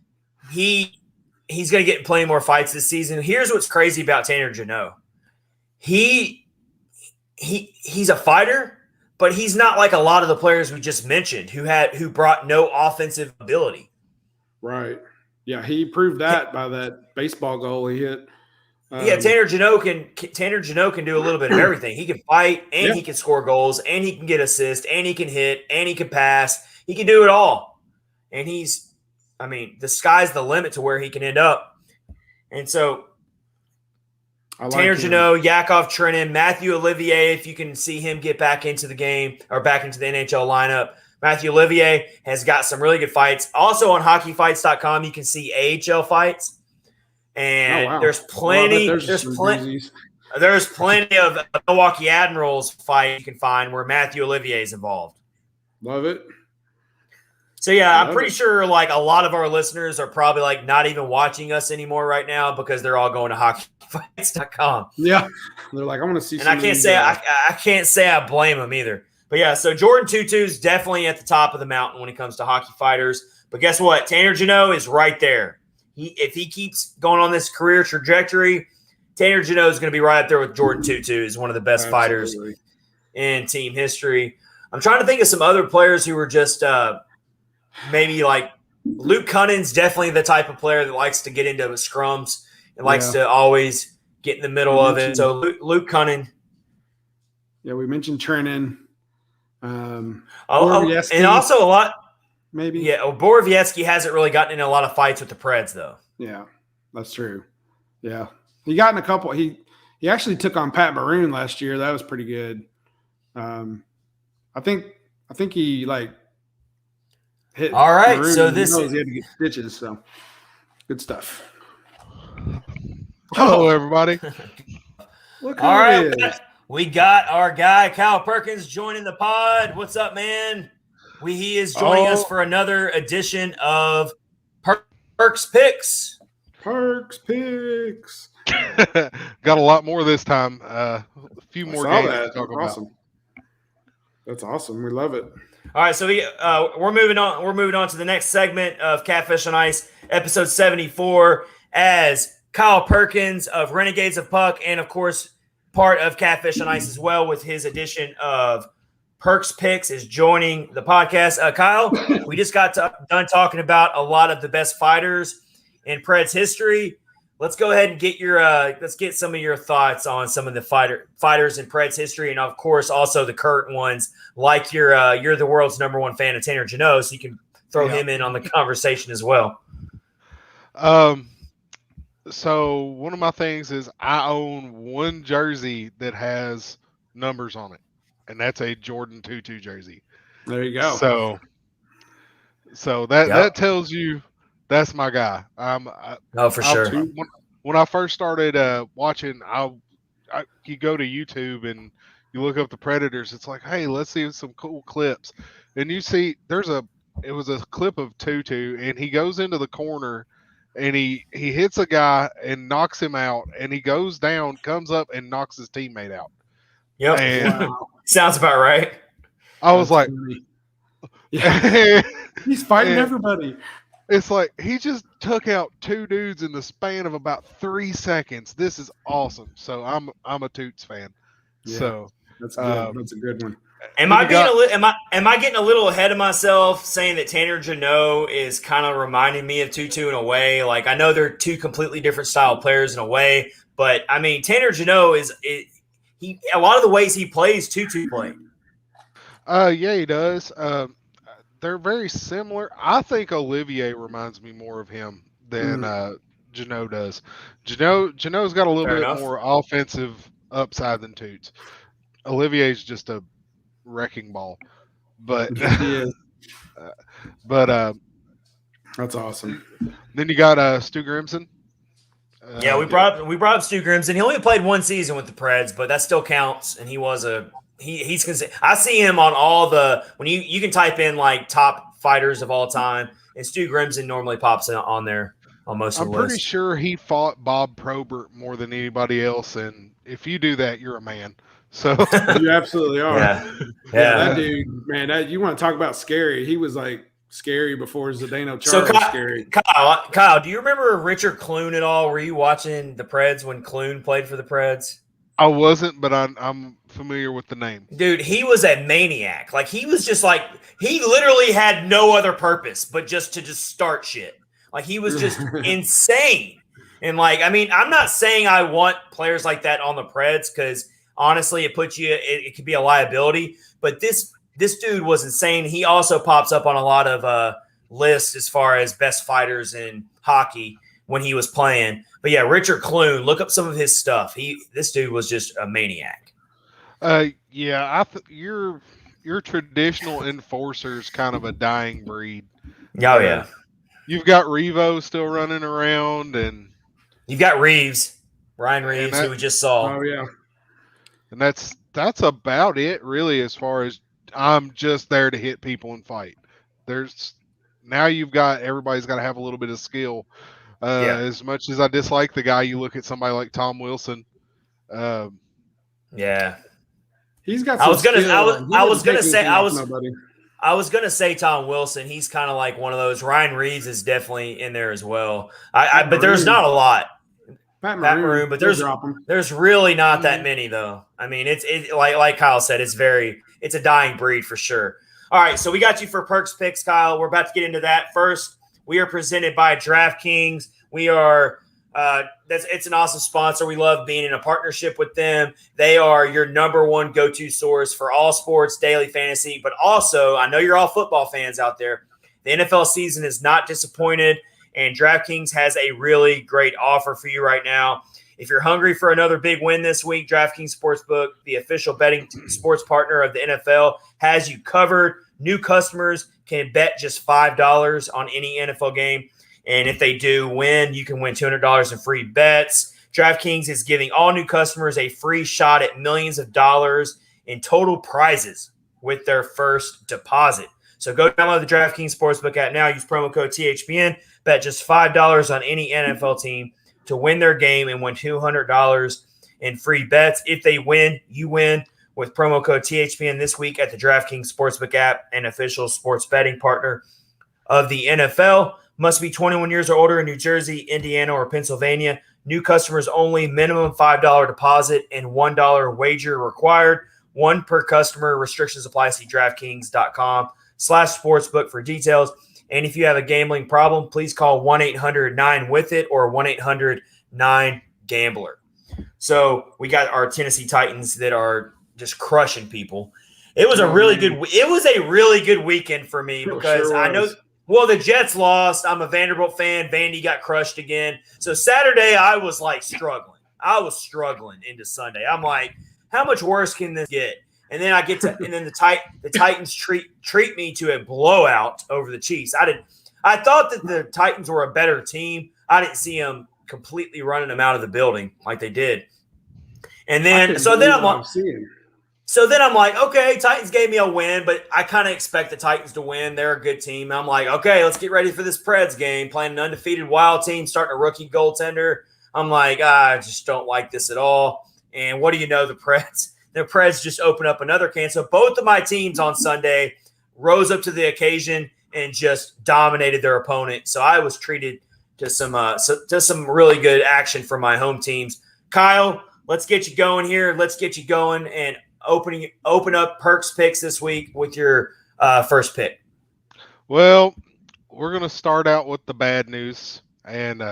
He's going to get plenty more fights this season. Here's what's crazy about Tanner Jeannot. He's a fighter, but he's not like a lot of the players we just mentioned who brought no offensive ability. Right. Yeah, he proved that by that baseball goal he hit. Tanner Jeannot can do a little bit of everything. He can fight, and he can score goals, and he can get assists, and he can hit, and he can pass. He can do it all. And the sky's the limit to where he can end up. And so Tanner Jeannot, Yakov Trenin, Matthew Olivier, if you can see him get back into the game or back into the NHL lineup. Matthew Olivier has got some really good fights. Also on hockeyfights.com, you can see AHL fights. And there's plenty of Milwaukee Admirals fight you can find where Matthew Olivier is involved. Love it. So I'm pretty sure like a lot of our listeners are probably like not even watching us anymore right now because they're all going to hockeyfights.com. Yeah. They're like, I want to see. And I can't say I blame them either. But so Jordan Tutu is definitely at the top of the mountain when it comes to hockey fighters. But guess what? Tanner Jeannot is right there. If he keeps going on this career trajectory, Tanner Jeannot is going to be right up there with Jordan Tutu. Is one of the best fighters in team history. I'm trying to think of some other players who were just maybe like Luke Cunning's definitely the type of player that likes to get into scrums and likes to always get in the middle of it. So Luke Cunning. Yeah, we mentioned Trenin. And also a lot. Maybe. Yeah, Borowiecki hasn't really gotten in a lot of fights with the Preds, though. Yeah, that's true. Yeah. He got in a couple. He actually took on Pat Maroon last year. That was pretty good. I think he hit. All right, Maroon, so he had to get stitches, so good stuff. Hello, everybody. Look all right, is. we got our guy Kyle Perkins joining the pod. What's up, man? He is joining us for another edition of Perk's Picks. Perk's Picks. Got a lot more this time. A few more games to talk about. That's awesome. We love it. All right, so we're moving on. We're moving on to the next segment of Catfish on Ice, episode 74, as Kyle Perkins of Renegades of Puck, and of course, part of Catfish on Ice as well, with his edition of Perk's Picks, is joining the podcast. Kyle, we just got done talking about a lot of the best fighters in Preds history. Let's go ahead and get let's get some of your thoughts on some of the fighters in Preds history, and of course also the current ones. Like you're the world's #1 fan of Tanner Jeannot, so you can throw him in on the conversation as well. So one of my things is I own one jersey that has numbers on it, and that's a Jordan Tutu jersey. There you go. So that tells you that's my guy. For sure. When I first started watching, you go to YouTube and you look up the Predators. It's like, hey, let's see some cool clips, and you see it was a clip of Tutu, and he goes into the corner, and he hits a guy and knocks him out, and he goes down, comes up and knocks his teammate out. Yep. And sounds about right. I was like, he's fighting everybody. It's like he just took out two dudes in the span of about 3 seconds. This is awesome. So I'm a Toots fan. Yeah, so that's good. That's a good one. Am I getting a little ahead of myself saying that Tanner Jeannot is kind of reminding me of Tutu in a way? Like, I know they're two completely different style players in a way, but I mean Tanner Jeannot he a lot of the ways he plays Tutu played. Yeah, he does. They're very similar. I think Olivier reminds me more of him than Jeannot does. Jeannot's got a little bit more offensive upside than Toots. Olivier's just a wrecking ball, but he is. That's awesome. Then you got Stu Grimson. We brought up Stu Grimson. He only played one season with the Preds, but that still counts. And he was he's I see him on all the when you can type in like top fighters of all time, and Stu Grimson normally pops on there on most of I'm the pretty list. sure he fought Bob Probert more than anybody else, and if you do that, you're a man. So You absolutely are. Yeah. That dude, man, you want to talk about scary. He was like scary before Zdeno So Chara was scary. Kyle, do you remember Richard Clune at all? Were you watching the Preds when Clune played for the Preds? I wasn't, but I'm familiar with the name. Dude, he was a maniac. Like he was just like he literally had no other purpose but just to start shit. Like he was just insane. And like, I mean, I'm not saying I want players like that on the Preds because honestly, it puts you it could be a liability. But this dude was insane. He also pops up on a lot of lists as far as best fighters in hockey when he was playing. But yeah, Richard Clune, look up some of his stuff. This dude was just a maniac. Yeah, your traditional enforcer's kind of a dying breed. Oh yeah. You've got Revo still running around, and you've got Ryan Reeves, who we just saw. Oh yeah. And that's about it, really, as far as I'm just there to hit people and fight. Now you've got everybody's got to have a little bit of skill. As much as I dislike the guy, you look at somebody like Tom Wilson. Yeah, he's got. I was gonna say Tom Wilson. He's kind of like one of those. Ryan Reeves is definitely in there as well. But there's not a lot. Pat Maroon, but there's really not that many though. I mean, it's like Kyle said, it's a dying breed for sure. All right, so we got you for Perks picks, Kyle. We're about to get into that. First, we are presented by DraftKings. We are it's an awesome sponsor. We love being in a partnership with them. They are your number one go-to source for all sports, daily fantasy, but also I know you're all football fans out there. The NFL season is not disappointed, and DraftKings has a really great offer for you right now. If you're hungry for another big win this week, DraftKings Sportsbook, the official betting sports partner of the NFL, has you covered. New customers can bet just $5 on any NFL game. And if they do win, you can win $200 in free bets. DraftKings is giving all new customers a free shot at millions of dollars in total prizes with their first deposit. So go download the DraftKings Sportsbook app now. Use promo code THPN. Bet just $5 on any NFL team to win their game and win $200 in free bets. If they win, you win with promo code THPN this week at the DraftKings Sportsbook app, an official sports betting partner of the NFL. Must be 21 years or older in New Jersey, Indiana, or Pennsylvania. New customers only. Minimum $5 deposit and $1 wager required. One per customer. Restrictions apply. See DraftKings.com/sportsbook for details. And if you have a gambling problem, please call 1-800-9-WITH-IT or 1-800-9-GAMBLER. So we got our Tennessee Titans that are just crushing people. It was a really good weekend for me because I know – well, the Jets lost. I'm a Vanderbilt fan. Vandy got crushed again. So Saturday, I was like struggling. I was struggling into Sunday. I'm like, how much worse can this get? And then the Titans treat me to a blowout over the Chiefs. I thought that the Titans were a better team. I didn't see them completely running them out of the building like they did. And then I'm like, okay, Titans gave me a win, but I kind of expect the Titans to win. They're a good team. I'm like, okay, let's get ready for this Preds game. Playing an undefeated Wild team, starting a rookie goaltender. I'm like, I just don't like this at all. And what do you know, the Preds just opened up another can. So both of my teams on Sunday rose up to the occasion and just dominated their opponent. So I was treated to some really good action from my home teams. Kyle, let's get you going here. Let's get you going and open up Perks picks this week with your first pick. Well, we're gonna start out with the bad news, and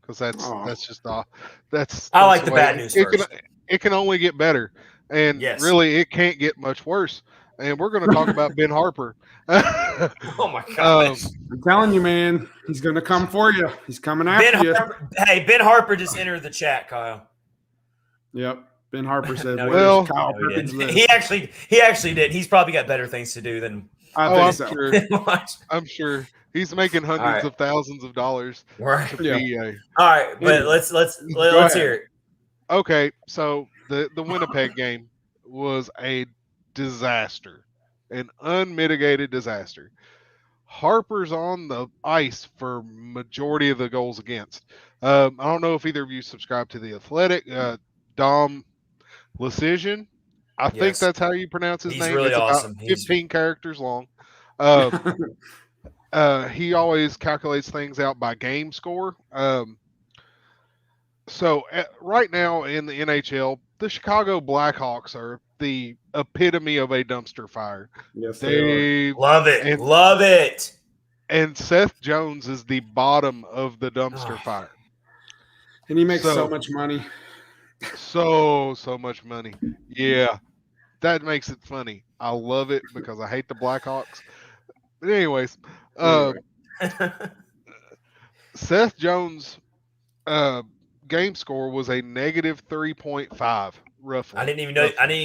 because that's just all. I like the bad news first. It can only get better, and really, it can't get much worse. And we're gonna talk about Ben Harper. Oh my gosh! I'm telling you, man, he's gonna come for you. He's coming after you. Ben Harper just entered the chat, Kyle. Yep. Ben Harper said, "Well, Kyle Perkins he actually did. He's probably got better things to do than I think sure. I'm sure he's making hundreds of thousands of dollars. Right. Yeah. All right, but let's hear it. Okay, so the Winnipeg game was a disaster, an unmitigated disaster. Harper's on the ice for majority of the goals against. I don't know if either of you subscribe to the Athletic. Dom Lecision, I think Yes. that's how you pronounce his He's name. really It's about awesome. 15 characters long. He always calculates things out by game score. So right now in the NHL, the Chicago Blackhawks are the epitome of a dumpster fire. Yes, they are. Love it. and Love it. and Seth Jones is the bottom of the dumpster Oh, fire. And he makes so So much money. so much money. Yeah, that makes it funny. I love it because I hate the Blackhawks. But anyways, Anyway. Seth Jones' game score was a negative 3.5, roughly. I didn't even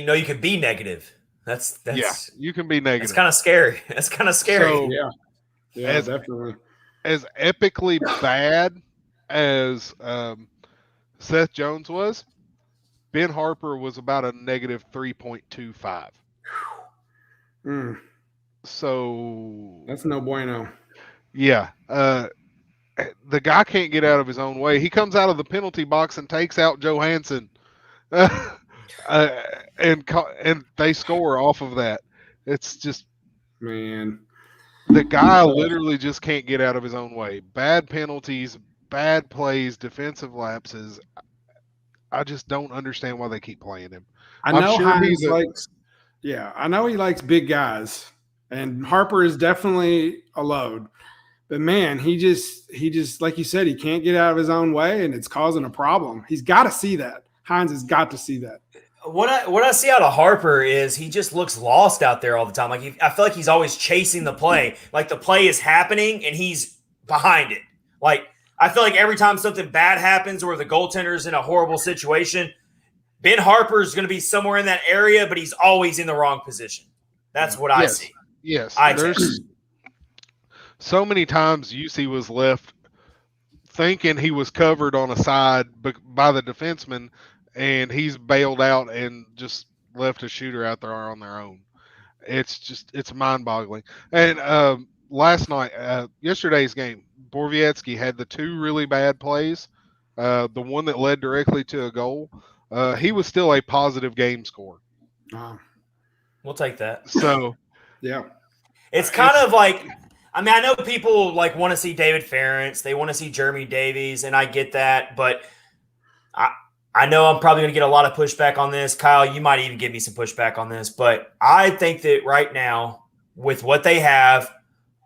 know you could be negative. That's Yeah, you can be that's negative. kind of scary. That's kind of scary. So, Yeah, definitely. As epically bad as Seth Jones was, Ben Harper was about a negative 3.25. So That's no bueno. yeah, the guy can't get out of his own way. He comes out of the penalty box and takes out Johansson, and they score off of that. It's just, Man. the guy literally just can't get out of his own way. Bad penalties, bad plays, defensive lapses. I just don't understand why they keep playing him. I know sure Hines likes. Yeah, I know he likes big guys, and Harper is definitely a load. But man, he just like you said, he can't get out of his own way, and it's causing a problem. He's got to see that. Hines has got to see that. What I see out of Harper is he just looks lost out there all the time. Like I feel like he's always chasing the play. Like the play is happening and he's behind it. Like I feel like every time something bad happens or the goaltender's in a horrible situation, Ben Harper is going to be somewhere in that area, but he's always in the wrong position. That's what I see. Yes, There's so many times UC was left thinking he was covered on a side by the defenseman, and he's bailed out and just left a shooter out there on their own. It's mind-boggling. And yesterday's game, Borvietsky had the two really bad plays. The one that led directly to a goal. He was still a positive game score. We'll take that. So yeah, it's kind of like, I mean, I know people like want to see David Ferentz, they want to see Jeremy Davies, and I get that, but I know I'm probably going to get a lot of pushback on this. Kyle, you might even give me some pushback on this, but I think that right now, with what they have,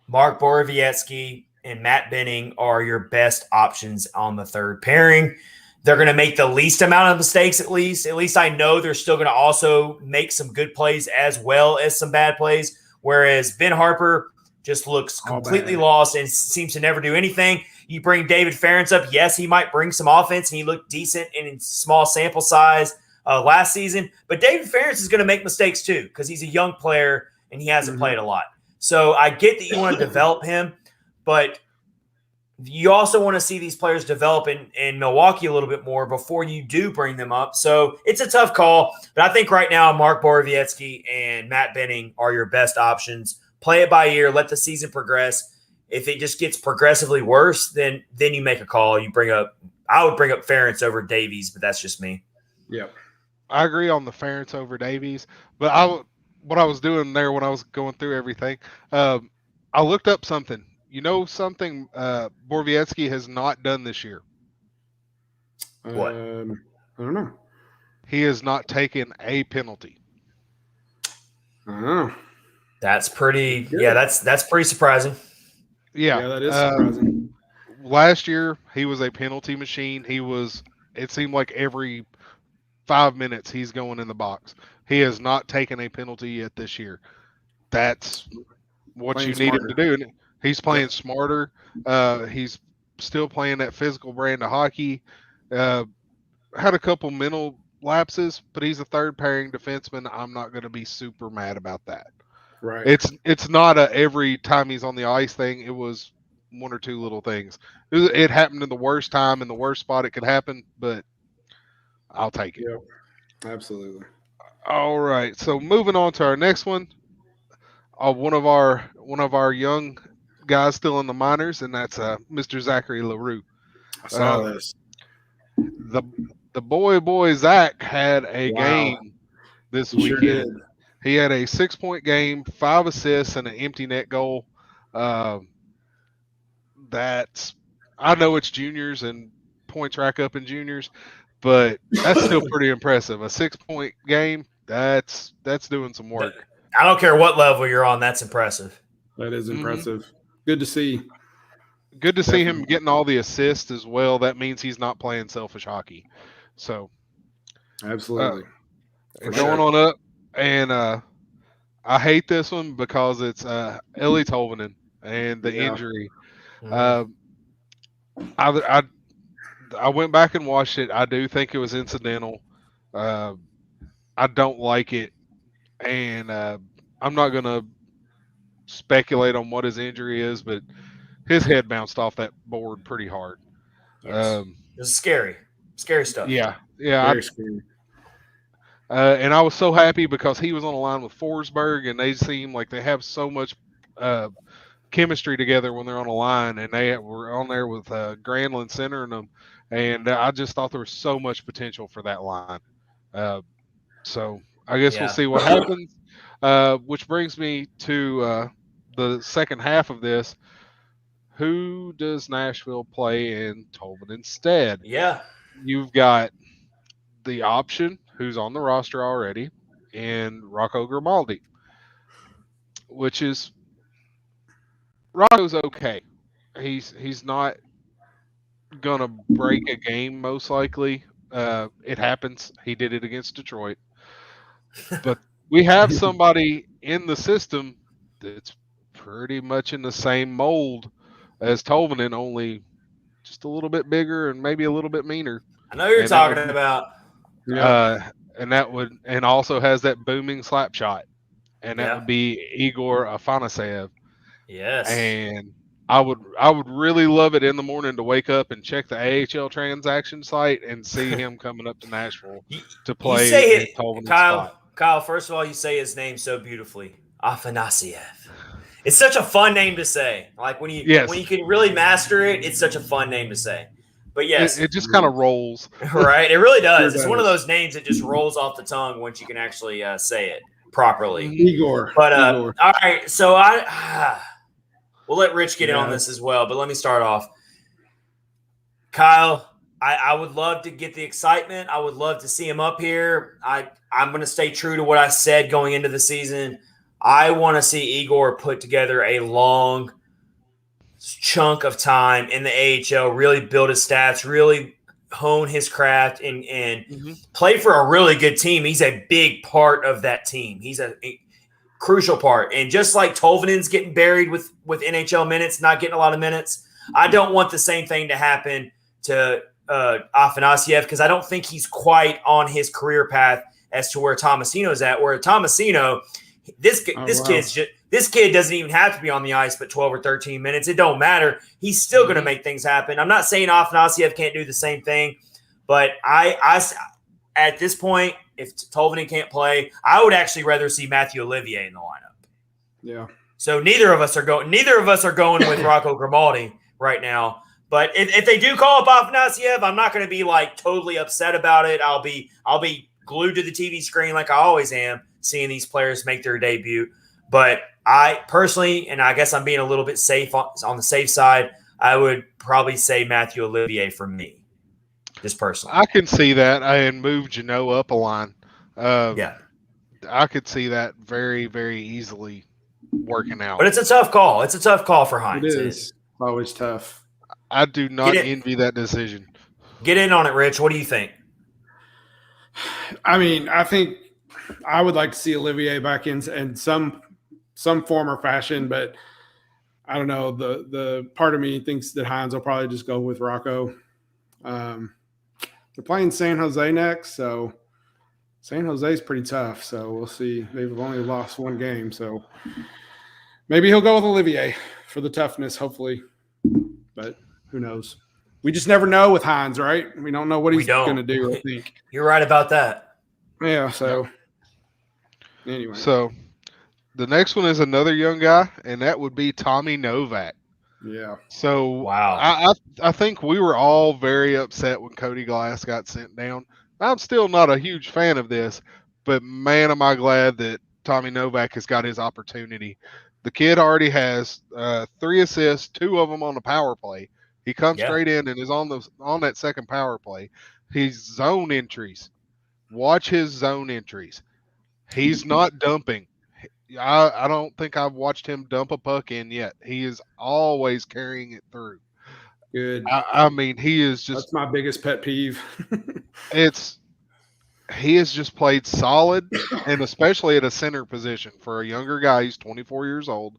Mark Borowiecki and Matt Benning are your best options on the third pairing. They're going to make the least amount of mistakes, at least. At least I know they're still going to also make some good plays as well as some bad plays, whereas Ben Harper just looks completely lost and seems to never do anything. You bring David Ferentz up. Yes, he might bring some offense, and he looked decent in small sample size last season. But David Ferentz is going to make mistakes too because he's a young player and he hasn't played a lot. So I get that you want to develop him, but you also want to see these players develop in Milwaukee a little bit more before you do bring them up. So it's a tough call. But I think right now Mark Borowiecki and Matt Benning are your best options. Play it by ear. Let the season progress. If it just gets progressively worse, then you make a call. I would bring up Ferentz over Davies, but that's just me. Yeah, I agree on the Ferentz over Davies. But what I was doing there when I was going through everything, I looked up something. You know something Borowiecki has not done this year? What? I don't know. He has not taken a penalty. I don't know. That's pretty. Yeah, that's pretty surprising. Yeah, that is surprising. Last year he was a penalty machine. It seemed like every 5 minutes he's going in the box. He has not taken a penalty yet this year. That's what you need him to do. He's playing smarter. He's still playing that physical brand of hockey. Had a couple mental lapses, but he's a third pairing defenseman. I'm not going to be super mad about that. Right. It's not a every time he's on the ice thing. It was one or two little things. It happened in the worst time, in the worst spot it could happen, but I'll take it. Yep. Absolutely. All right. So moving on to our next one. One of our young guy still in the minors, and that's Mr. Zachary LaRue. I saw this. The boy Zach had a game this weekend. Sure did. He had a 6-point game, 5 assists, and an empty net goal. That's, I know it's juniors and points rack up in juniors, but that's still pretty impressive. A 6-point game, that's doing some work. I don't care what level you're on, that's impressive. That is impressive. Good to see. Good to see him getting all the assists as well. That means he's not playing selfish hockey. So absolutely. Going on up, and I hate this one because it's Ellie Tolvanen and the injury. I went back and watched it. I do think it was incidental. I don't like it, and I'm not going to speculate on what his injury is, but his head bounced off that board pretty hard. Yes. This is scary stuff. Yeah, very scary. And I was so happy because he was on the line with Forsberg, and they seem like they have so much chemistry together when they're on a line, and they were on there with Granlund centering them, and I just thought there was so much potential for that line. So I guess we'll see what happens, which brings me to the second half of this. Who does Nashville play in Tolman instead? Yeah. You've got the option, who's on the roster already, and Rocco Grimaldi, which is Rocco's okay. He's not gonna break a game most likely. It happens. He did it against Detroit. But we have somebody in the system that's pretty much in the same mold as Tolvanen, only just a little bit bigger and maybe a little bit meaner. I know you're talking about. And also has that booming slap shot, and that would be Igor Afanasev. Yes. And I would really love it in the morning to wake up and check the AHL transaction site and see him coming up to Nashville to play. Kyle, first of all, you say his name so beautifully, Afanasiev. It's such a fun name to say. Like when you can really master it, it's such a fun name to say. But yes, it just kind of rolls. Right, it really does. It's one of those names that just rolls off the tongue once you can actually say it properly. Igor. But all right, so we'll let Rich get in on this as well. But let me start off. Kyle, I would love to get the excitement. I would love to see him up here. I'm going to stay true to what I said going into the season. I want to see Igor put together a long chunk of time in the AHL, really build his stats, really hone his craft, and play for a really good team. He's a big part of that team. He's a crucial part. And just like Tolvanen's getting buried with NHL minutes, not getting a lot of minutes, I don't want the same thing to happen to Afanasiev, because I don't think he's quite on his career path as to where Tomasino's at. Where Tomasino, this kid doesn't even have to be on the ice but 12 or 13 minutes. It don't matter. He's still going to make things happen. I'm not saying Afanasiev can't do the same thing, but I at this point, if Tolvanen can't play, I would actually rather see Matthew Olivier in the lineup. Yeah. So neither of us are going with Rocco Grimaldi right now. But if they do call up Afanasiev, I'm not going to be like totally upset about it. I'll be glued to the TV screen like I always am, seeing these players make their debut. But I personally, and I guess I'm being a little bit safe on the safe side, I would probably say Matthew Olivier for me, just personally. I can see that, and move Jeannot up a line. I could see that very, very easily working out. But it's a tough call. It's a tough call for Hines. It is always tough. I do not envy that decision. Get in on it, Rich. What do you think? I mean, I think I would like to see Olivier back in some form or fashion, but I don't know. The part of me thinks that Hines will probably just go with Rocco. They're playing San Jose next, so San Jose is pretty tough. So we'll see. They've only lost one game, so maybe he'll go with Olivier for the toughness, hopefully. But who knows? We just never know with Hines, right? We don't know what he's going to do, I think. You're right about that. Yeah, so anyway. So The next one is another young guy, and that would be Tommy Novak. Yeah. So Wow. I think we were all very upset when Cody Glass got sent down. I'm still not a huge fan of this, but man, am I glad that Tommy Novak has got his opportunity. The kid already has 3 assists, 2 of them on the power play. He comes straight in and is on that second power play. His zone entries. Watch his zone entries. He's not dumping. I don't think I've watched him dump a puck in yet. He is always carrying it through. Good. I mean, he is just. That's my biggest pet peeve. He has just played solid, and especially at a center position for a younger guy. He's 24 years old.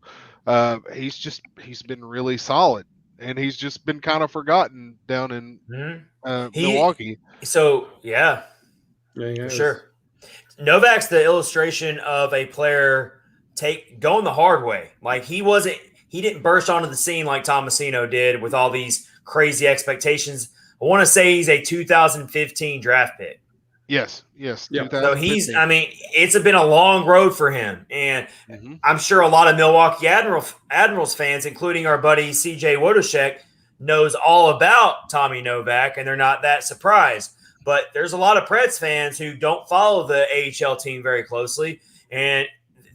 He's been really solid, and he's just been kind of forgotten down in Milwaukee. So yeah, for sure. Novak's the illustration of a player going the hard way. Like he didn't burst onto the scene like Tomasino did with all these crazy expectations. I want to say he's a 2015 draft pick. Yes. Yep. So it's been a long road for him. And I'm sure a lot of Milwaukee Admirals fans, including our buddy CJ Wojciech, knows all about Tommy Novak, and they're not that surprised. But there's a lot of Preds fans who don't follow the AHL team very closely, and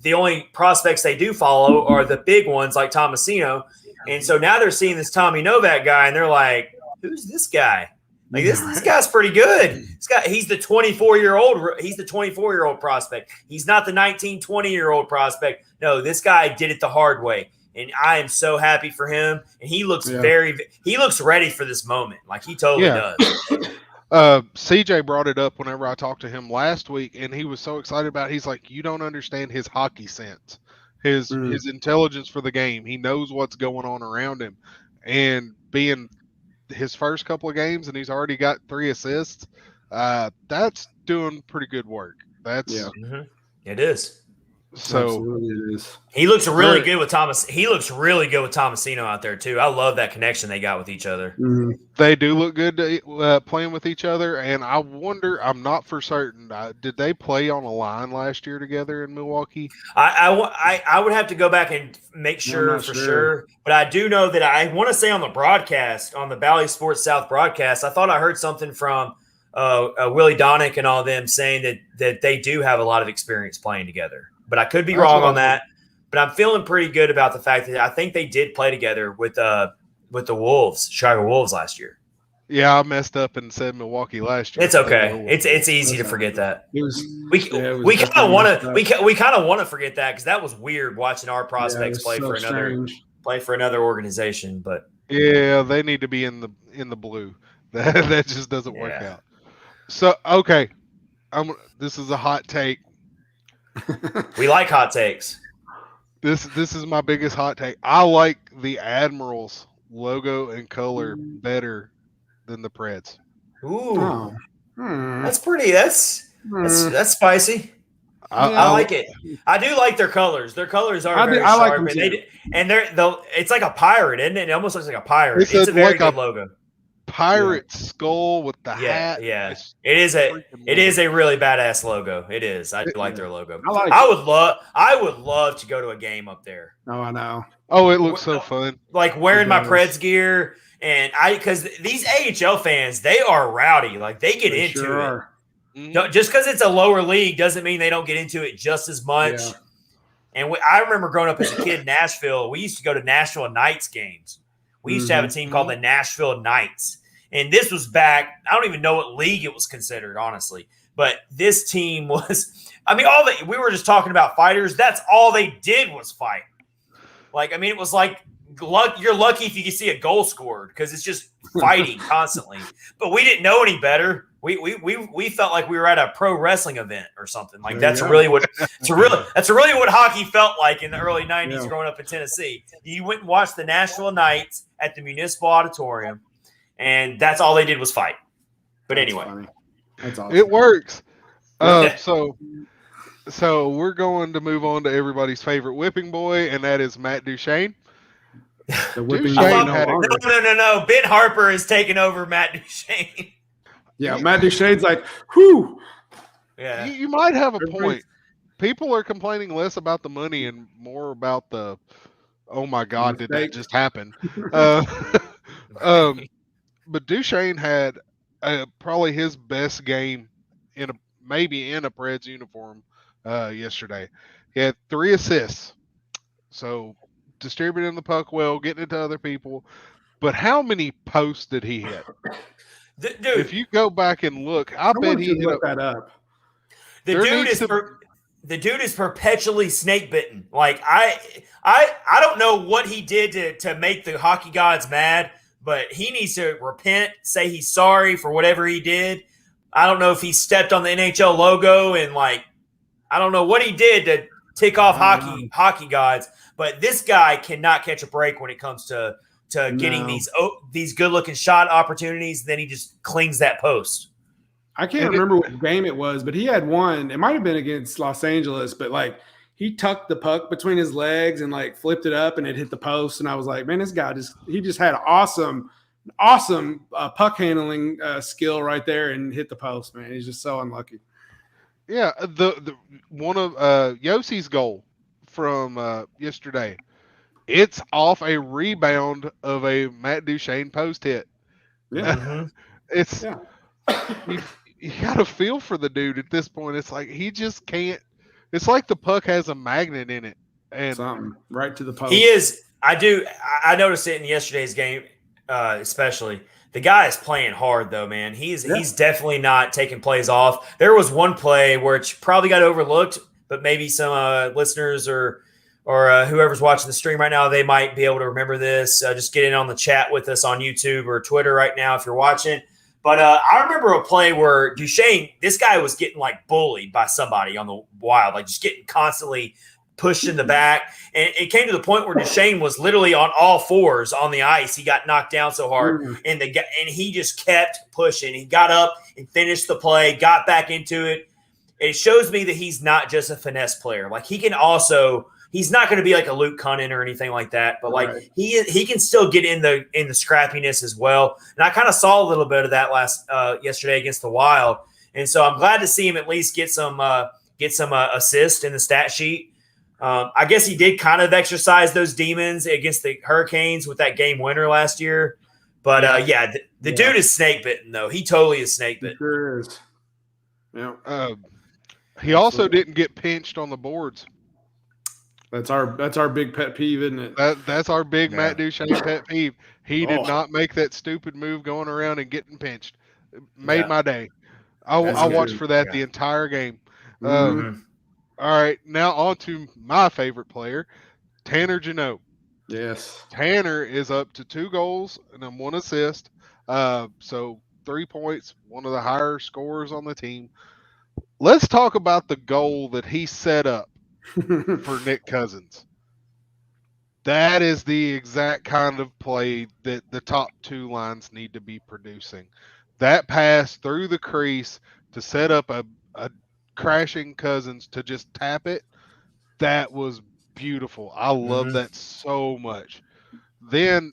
the only prospects they do follow are the big ones like Tomasino. And so now they're seeing this Tommy Novak guy, and they're like, who's this guy? Like this guy's pretty good. He's the 24-year-old. He's the 24-year-old prospect. He's not the 19, 20-year-old prospect. No, this guy did it the hard way. And I am so happy for him. And he looks he looks ready for this moment. Like he totally does. CJ brought it up whenever I talked to him last week, and he was so excited about it. He's like, you don't understand his hockey sense, his intelligence for the game. He knows what's going on around him. And being his first couple of games, and he's already got 3 assists, that's doing pretty good work. It is. So absolutely it is. He looks really good with Thomas. He looks really good with Tomasino out there too. I love that connection they got with each other. They do look good playing with each other, and I wonder. I'm not for certain. Did they play on a line last year together in Milwaukee? I would have to go back and make sure for sure. But I do know that I want to say on the broadcast, on the Bally Sports South broadcast, I thought I heard something from Willie Donick and all them saying that they do have a lot of experience playing together. But I could be wrong on that. But I'm feeling pretty good about the fact that I think they did play together with the Wolves, Chicago Wolves last year. Yeah, I messed up and said Milwaukee last year. It's okay. It's easy to forget that. We kind of want to forget that because that was weird watching our prospects play for another organization. But yeah, they need to be in the blue. That just doesn't work out. So okay, this is a hot take. We like hot takes. This is my biggest hot take. I like the Admirals logo and color better than the Preds. Ooh, that's pretty. That's spicy. I like it. I do like their colors. Their colors are very sharp, and it's like a pirate, isn't it? It almost looks like a pirate. It's a very good logo. Pirate skull with the hat. Yeah. It is a really badass logo. It is. I like their logo. I would love to go to a game up there. Oh, I know. Oh, it looks so fun. Like wearing my Preds gear, and because these AHL fans, they are rowdy. Like they get into it. No, just because it's a lower league doesn't mean they don't get into it just as much. Yeah. And I remember growing up as a kid in Nashville, we used to go to Nashville Knights games. We used to have a team called the Nashville Knights. And this was back, I don't even know what league it was considered, honestly. But this team was, we were just talking about fighters. That's all they did was fight. It was like, you're lucky if you can see a goal scored because it's just fighting constantly. But we didn't know any better. We felt like we were at a pro wrestling event or something. That's really what hockey felt like in the early 90s growing up in Tennessee. You went and watched the Nashville Knights at the Municipal Auditorium. And that's all they did was fight. But anyway. That's awesome. It works. So we're going to move on to everybody's favorite whipping boy, and that is Matt Duchene. The whipping No. Ben Harper is taking over Matt Duchene. Yeah, Matt Duchene's like, whew. Yeah. You might have a point. people are complaining less about the money and more about the, oh my God, did that Mistake. just happen? Uh, but Duchesne had probably his best game maybe in a Preds uniform yesterday. He had 3 assists, so distributing the puck well, getting it to other people. But how many posts did he hit? Dude, If you go back and look, I bet he hit look that up. The dude is perpetually snake bitten. Like I don't know what he did to make the hockey gods mad, but he needs to repent, say he's sorry for whatever he did. I don't know if he stepped on the NHL logo and I don't know what he did to tick off hockey gods, but this guy cannot catch a break when it comes to getting these good looking shot opportunities. Then he just clings that post. I can't remember what game it was, but he had one. It might have been against Los Angeles, but he tucked the puck between his legs and flipped it up and it hit the post. And I was like, man, this guy just had awesome puck handling skill right there and hit the post, man. He's just so unlucky. Yeah, the one of Yossi's goal from yesterday, it's off a rebound of a Matt Duchesne post hit. Yeah, it's you got to feel for the dude at this point. It's like he just can't. It's like the puck has a magnet in it, and something right to the post. He is. I noticed it in yesterday's game, especially. The guy is playing hard though, man. He's definitely not taking plays off. There was one play where it probably got overlooked, but maybe some listeners or whoever's watching the stream right now, they might be able to remember this. Just get in on the chat with us on YouTube or Twitter right now if you're watching. But I remember a play where Duchesne, this guy was getting bullied by somebody on the Wild, just getting constantly pushed in the back. And it came to the point where Duchesne was literally on all fours on the ice. He got knocked down so hard, and he just kept pushing. He got up and finished the play, got back into it. It shows me that he's not just a finesse player. He can also – he's not going to be like a Luke Cunnin or anything like that, but he can still get in the scrappiness as well. And I kind of saw a little bit of that yesterday against the Wild, and so I'm glad to see him at least get some assist in the stat sheet. I guess he did kind of exercise those demons against the Hurricanes with that game winner last year, but the dude is snake bitten though. He totally is snake bitten. Sure is. Yeah. He also didn't get pinched on the boards. That's our big pet peeve, isn't it? That's our big Matt Duchesne pet peeve. He did not make that stupid move going around and getting pinched. It made my day. I watched for that the entire game. All right, now on to my favorite player, Tanner Jeannot. Yes. Tanner is up to 2 goals and 1 assist. So 3 points, one of the higher scorers on the team. Let's talk about the goal that he set up for Nick Cousins. That is the exact kind of play that the top 2 lines need to be producing. That pass through the crease to set up a crashing Cousins to just tap it, that was beautiful. I love that so much. Then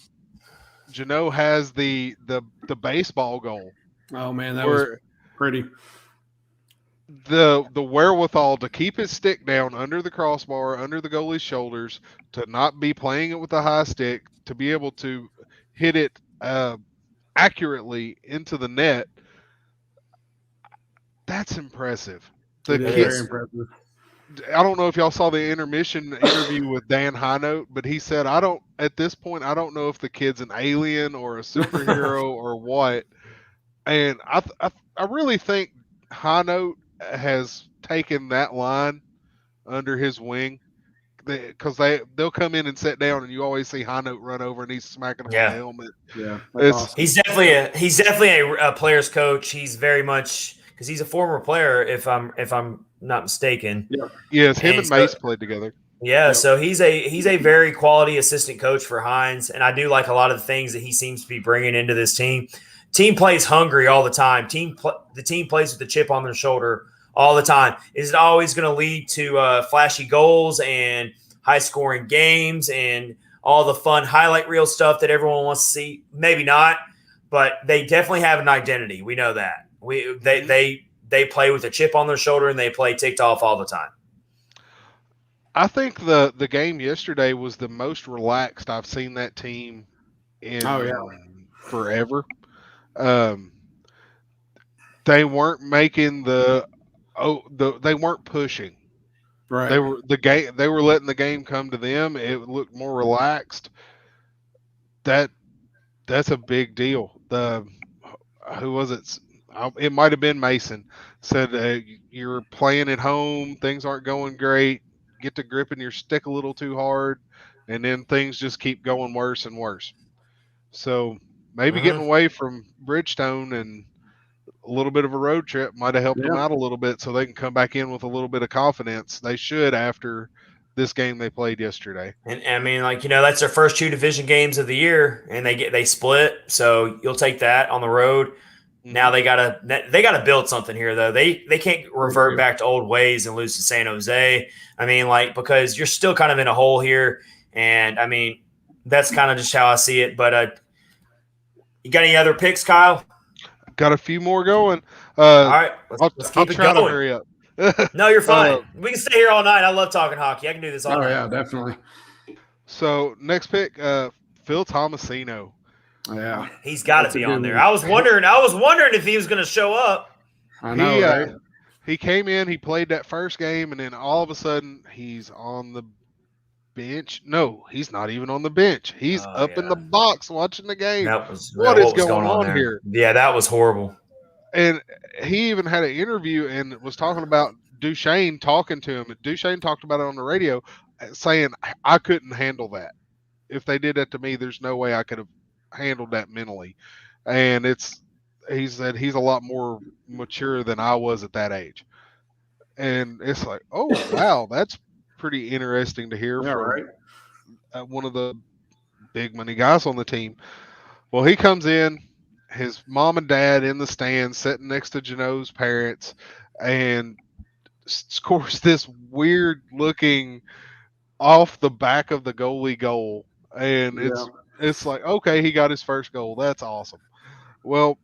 Jeannot has the baseball goal. Oh man, that was pretty. The wherewithal to keep his stick down under the crossbar, under the goalie's shoulders, to not be playing it with a high stick, to be able to hit it accurately into the net. That's impressive. Very impressive. I don't know if y'all saw the intermission interview with Dan Hinote, but he said, at this point, I don't know if the kid's an alien or a superhero or what. And I really think Hinote has taken that line under his wing, because they'll come in and sit down, and you always see Hinote run over and he's smacking him on the helmet. Yeah, awesome. He's definitely a player's coach. He's very much, because he's a former player, if I'm not mistaken. Yeah. Yes, him and Mace played together. Yeah, so he's a very quality assistant coach for Hines, and I do like a lot of the things that he seems to be bringing into this team. Team plays hungry all the time. The team plays with the chip on their shoulder all the time. Is it always going to lead to flashy goals and high-scoring games and all the fun highlight reel stuff that everyone wants to see? Maybe not, but they definitely have an identity. We know that. They play with a chip on their shoulder, and they play ticked off all the time. I think the game yesterday was the most relaxed I've seen that team in forever. They weren't making they weren't pushing. Right. They were letting the game come to them. It looked more relaxed. That's a big deal. Who was it? It might have been Mason said you're playing at home. Things aren't going great. Get to gripping your stick a little too hard, and then things just keep going worse and worse. So maybe getting away from Bridgestone and a little bit of a road trip might have helped them out a little bit, so they can come back in with a little bit of confidence. They should after this game they played yesterday. And I mean, that's their first 2 division games of the year, and they split. So you'll take that on the road. Now they gotta build something here, though. They can't revert back to old ways and lose to San Jose. I mean, because you're still kind of in a hole here, and I mean that's kind of just how I see it. But you got any other picks, Kyle? Got a few more going. All right, let's keep it going. To hurry up. No, you're fine. We can stay here all night. I love talking hockey. I can do this all night. Yeah, definitely. So next pick, Phil Tomasino. Yeah, he's got to be on there. I was wondering if he was going to show up. I know, right? He came in, he played that first game, and then all of a sudden he's on the bench. No, he's not even on the bench. He's up in the box watching the game. What is going on here? Yeah, that was horrible. And he even had an interview and was talking about Duchesne talking to him. Duchesne talked about it on the radio, saying, I couldn't handle that. If they did that to me, there's no way I could have handled that mentally. And he said he's a lot more mature than I was at that age. And it's like, oh, wow, that's pretty interesting to hear from one of the big money guys on the team. Well, he comes in, his mom and dad in the stands sitting next to Janot's parents, and scores this weird looking off the back of the goalie goal. And it's like, okay, he got his first goal. That's awesome. Well,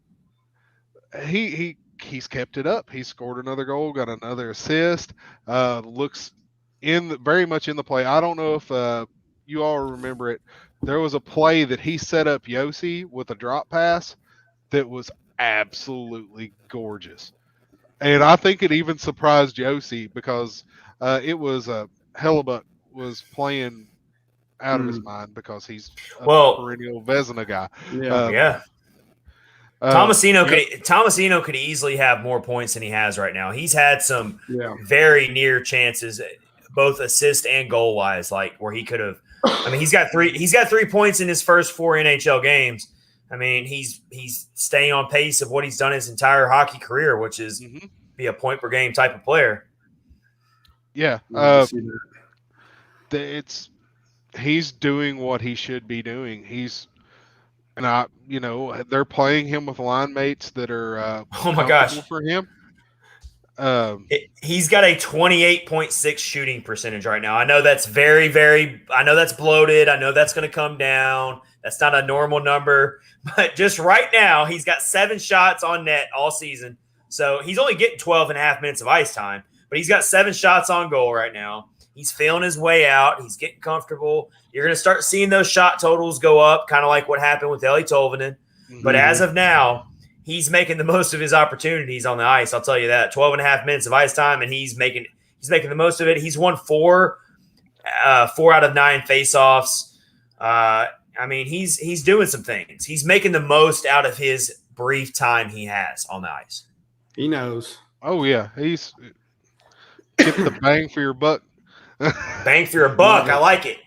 he's kept it up. He scored another goal, got another assist. Looks very much in the play. I don't know if you all remember it. There was a play that he set up Yossi with a drop pass that was absolutely gorgeous. And I think it even surprised Yossi because it was Hellebuck was playing out of his mind because he's a perennial Vezina guy. Tomasino could easily have more points than he has right now. He's had some very near chances, both assist and goal wise, like where he could have. I mean, he's got 3 points in his first 4 NHL games. I mean, he's staying on pace of what he's done his entire hockey career, which is be a point per game type of player. Yeah, he's doing what he should be doing. They're playing him with line mates that are for him. He's got a 28.6 shooting percentage right now. I know that's very, very. I know that's bloated. I know that's going to come down. That's not a normal number, but just right now, he's got 7 shots on net all season. So he's only getting 12 and a half minutes of ice time, but he's got 7 shots on goal right now. He's feeling his way out. He's getting comfortable. You're going to start seeing those shot totals go up, kind of like what happened with Eeli Tolvanen. But as of now, he's making the most of his opportunities on the ice. I'll tell you that. 12 and a half minutes of ice time, and he's making the most of it. He's won 4 out of 9 faceoffs. I mean, he's doing some things. He's making the most out of his brief time he has on the ice. He knows. Oh yeah, he's get the bang for your buck. Bang for your buck. I like it.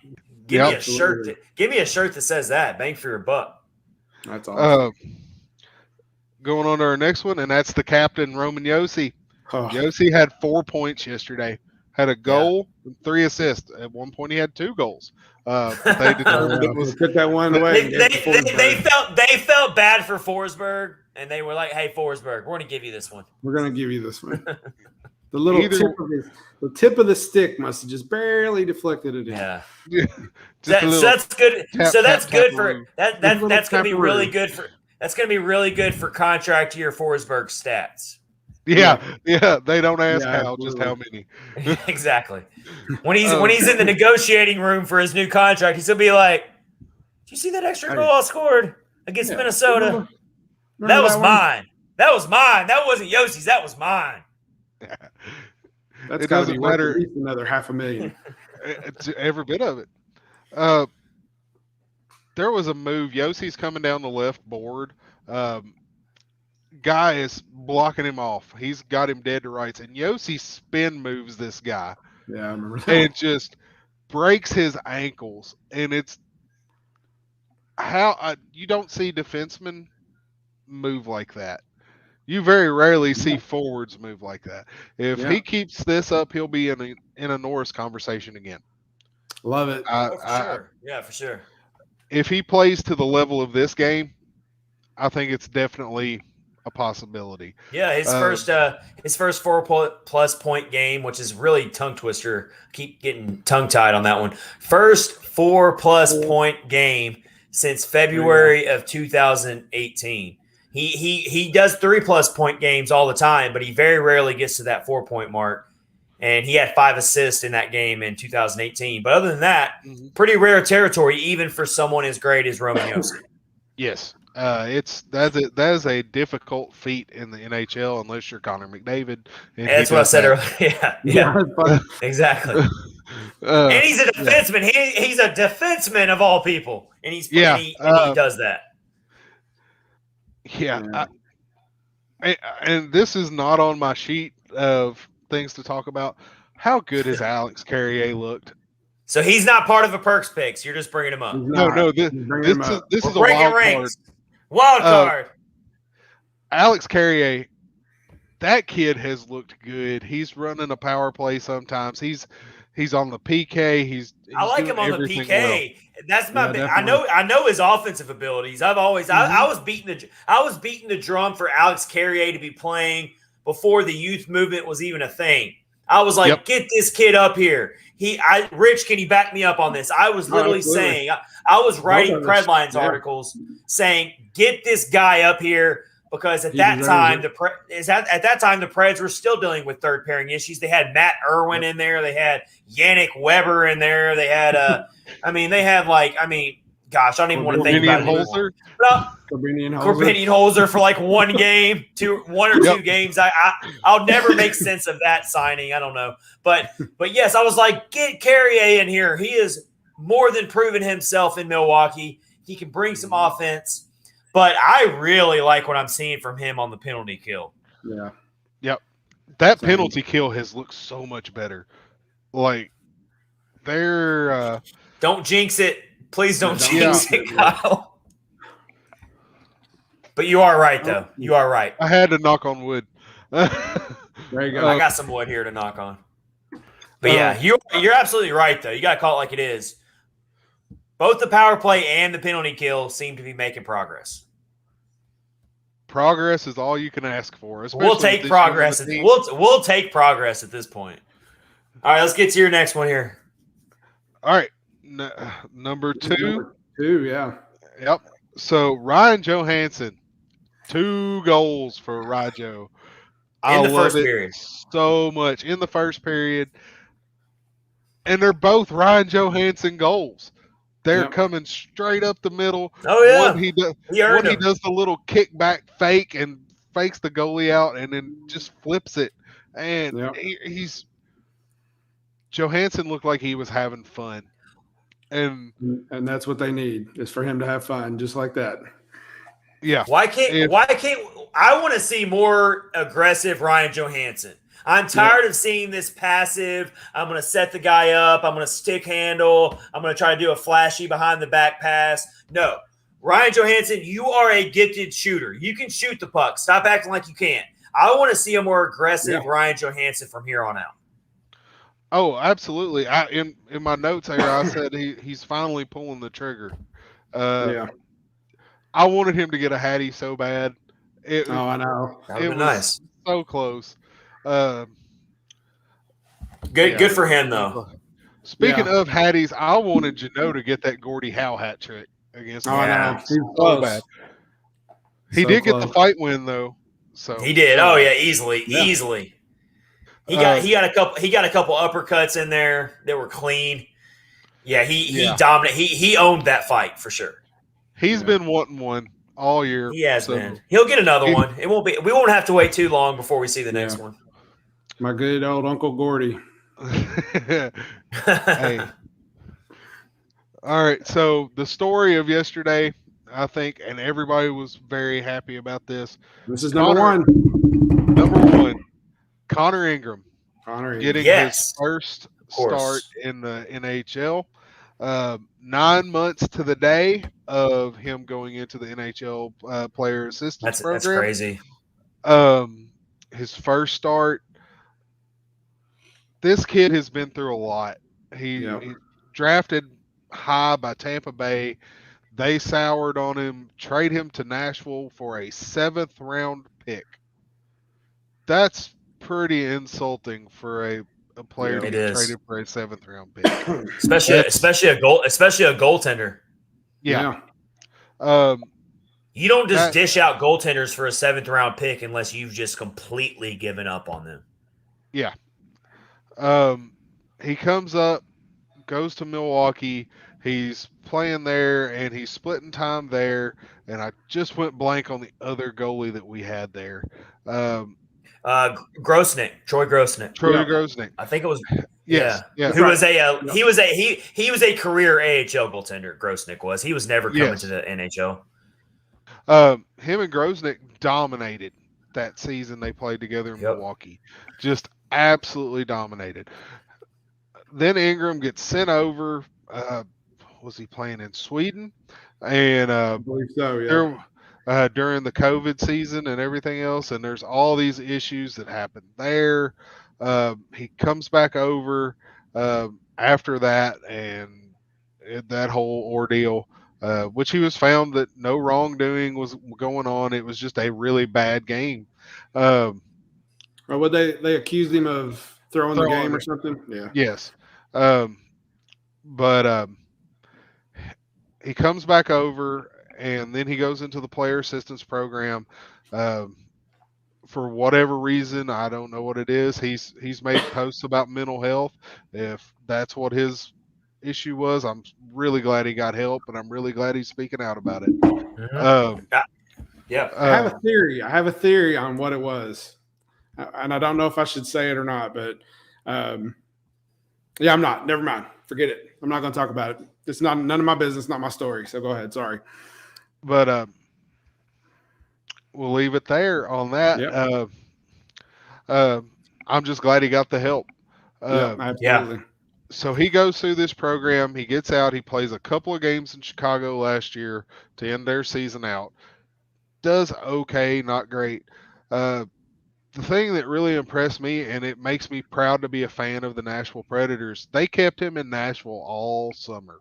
Give me a shirt. Give me a shirt that says that. Bang for your buck. That's awesome. Going on to our next one, and that's the captain, Roman Yossi. Yossi had 4 points yesterday. Had a goal and 3 assists. At one point, he had 2 goals. They determined it was took that one away. They felt bad for Forsberg, and they were like, "Hey, Forsberg, we're going to give you this one. We're going to give you this one." The tip of the stick must have just barely deflected it in. Yeah. That's good. That's good for that. That's going to be really good for. That's going to be really good for contract year Forsberg stats. Yeah. They don't ask Yeah, how, just how many. Exactly. When he's in the negotiating room for his new contract, he's gonna be like, "Did you see that extra goal I scored against Minnesota? Remember that was that one? mine. That was mine. That wasn't Yossi's. That was mine." That's It got to be doesn't worth matter. at least another $500,000. It's every bit of it. There was a move. Yossi's coming down the left board. Guy is blocking him off. He's got him dead to rights. And Yossi spin moves this guy. Yeah, I remember that. And just breaks his ankles. And it's how you don't see defensemen move like that. You very rarely see forwards move like that. If he keeps this up, he'll be in a Norris conversation again. Love it. Sure. Yeah, for sure. If he plays to the level of this game, I think it's definitely a possibility. Yeah, his first 4+ point game, which is really tongue twister. Keep getting tongue tied on that one. First 4+ point game since February of 2018. He does 3+ point games all the time, but he very rarely gets to that 4-point mark. And he had 5 assists in that game in 2018. But other than that, pretty rare territory, even for someone as great as Roman Josi. Yes. That is a difficult feat in the NHL unless you're Connor McDavid. That's what I said earlier. Yeah. Exactly. And he's a defenseman. He's a defenseman of all people, and he does that. Yeah. And this is not on my sheet of things to talk about. How good has Alex Carrier looked? So he's not part of a Perks picks. You're just bringing him up. No. This is a wild card. Wild card. Alex Carrier, that kid has looked good. He's running a power play sometimes. He's on the PK. I like him on the PK. Well. That's my big. I know his offensive abilities. I was beating the drum for Alex Carrier to be playing before the youth movement was even a thing. I was like, get this kid up here. Rich, can you back me up on this? I was literally saying, I was writing Predlines articles saying, get this guy up here, because at that time the Preds were still dealing with third pairing issues. They had Matt Irwin in there, they had Yannick Weber in there, they had gosh, I don't even want to think about it anymore. Corbinian Holzer for like one or two games. I'll never make sense of that signing. I don't know. But yes, I was like, get Carrier in here. He is more than proven himself in Milwaukee. He can bring some offense. But I really like what I'm seeing from him on the penalty kill. Yeah. Yep. That penalty kill has looked so much better. Like, they're don't jinx it. Please don't jinx it, Kyle. But you are right, though. You are right. I had to knock on wood. There you go. I got some wood here to knock on. But yeah, you're absolutely right, though. You got to call it like it is. Both the power play and the penalty kill seem to be making progress. Progress is all you can ask for. We'll take progress. We'll take progress at this point. All right, let's get to your next one here. All right. Number 2. Number 2, yeah. Yep. So Ryan Johansson, 2 goals for Rajo. In the first period. So much in the first period. And they're both Ryan Johansson goals. They're coming straight up the middle. Oh, yeah. He does the little kickback fake and fakes the goalie out and then just flips it. And Johansson looked like he was having fun. And that's what they need, is for him to have fun, just like that. Yeah. Why can't I want to see more aggressive Ryan Johansson. I'm tired of seeing this passive. I'm going to set the guy up. I'm going to stick handle. I'm going to try to do a flashy behind the back pass. No. Ryan Johansson, you are a gifted shooter. You can shoot the puck. Stop acting like you can't. I want to see a more aggressive Ryan Johansson from here on out. Oh, absolutely. In my notes here, I said he's finally pulling the trigger. I wanted him to get a Hattie so bad. I know. That would be nice. So close. Good for him, though. Speaking of Hatties, I wanted Jeannot to get that Gordie Howe hat trick against me. I know. So bad. He did get the fight win, though. So he did. Oh yeah, easily. He got a couple uppercuts in there that were clean. Yeah, he dominated. He owned that fight for sure. He's been wanting one all year. He has been. He'll get another one. It won't be. We won't have to wait too long before we see the next one. My good old Uncle Gordy. Hey. All right. So the story of yesterday, I think, and everybody was very happy about this. This is number one. Number one, Connor Ingram. Getting his first start in the NHL. 9 months to the day of him going into the NHL player assistance program. That's crazy. His first start. This kid has been through a lot. He drafted high by Tampa Bay. They soured on him, trade him to Nashville for a 7th round pick. That's pretty insulting for a player to get traded for a 7th round pick. especially a goaltender. Yeah. You don't just dish out goaltenders for a 7th round pick unless you've just completely given up on them. Yeah. He comes up, goes to Milwaukee. He's playing there, and he's splitting time there. And I just went blank on the other goalie that we had there. Grosnick, Troy Grosnick. Grosnick. I think it was. Yes. Yeah. He was a career AHL goaltender. Grosnick was. He was never coming to the NHL. Him and Grosnick dominated that season they played together in Milwaukee. Just absolutely dominated. Then Ingram gets sent over. Was he playing in Sweden? And I believe so, yeah. During the COVID season and everything else, and there's all these issues that happen there. He comes back over after that, and that whole ordeal, which he was found that no wrongdoing was going on. It was just a really bad game. Or what they accused him of throwing the game or something? Yeah. Yes. But he comes back over, and then he goes into the player assistance program. For whatever reason, I don't know what it is. He's made posts about mental health. If that's what his issue was, I'm really glad he got help, and I'm really glad he's speaking out about it. I have a theory on what it was, and I don't know if I should say it or not, but I'm not. Never mind. Forget it. I'm not going to talk about it. It's none of my business, not my story. So go ahead. Sorry. But we'll leave it there on that. Yep. I'm just glad he got the help. Absolutely. So he goes through this program. He gets out. He plays a couple of games in Chicago last year to end their season out. Does okay, not great. The thing that really impressed me, and it makes me proud to be a fan of the Nashville Predators, they kept him in Nashville all summer.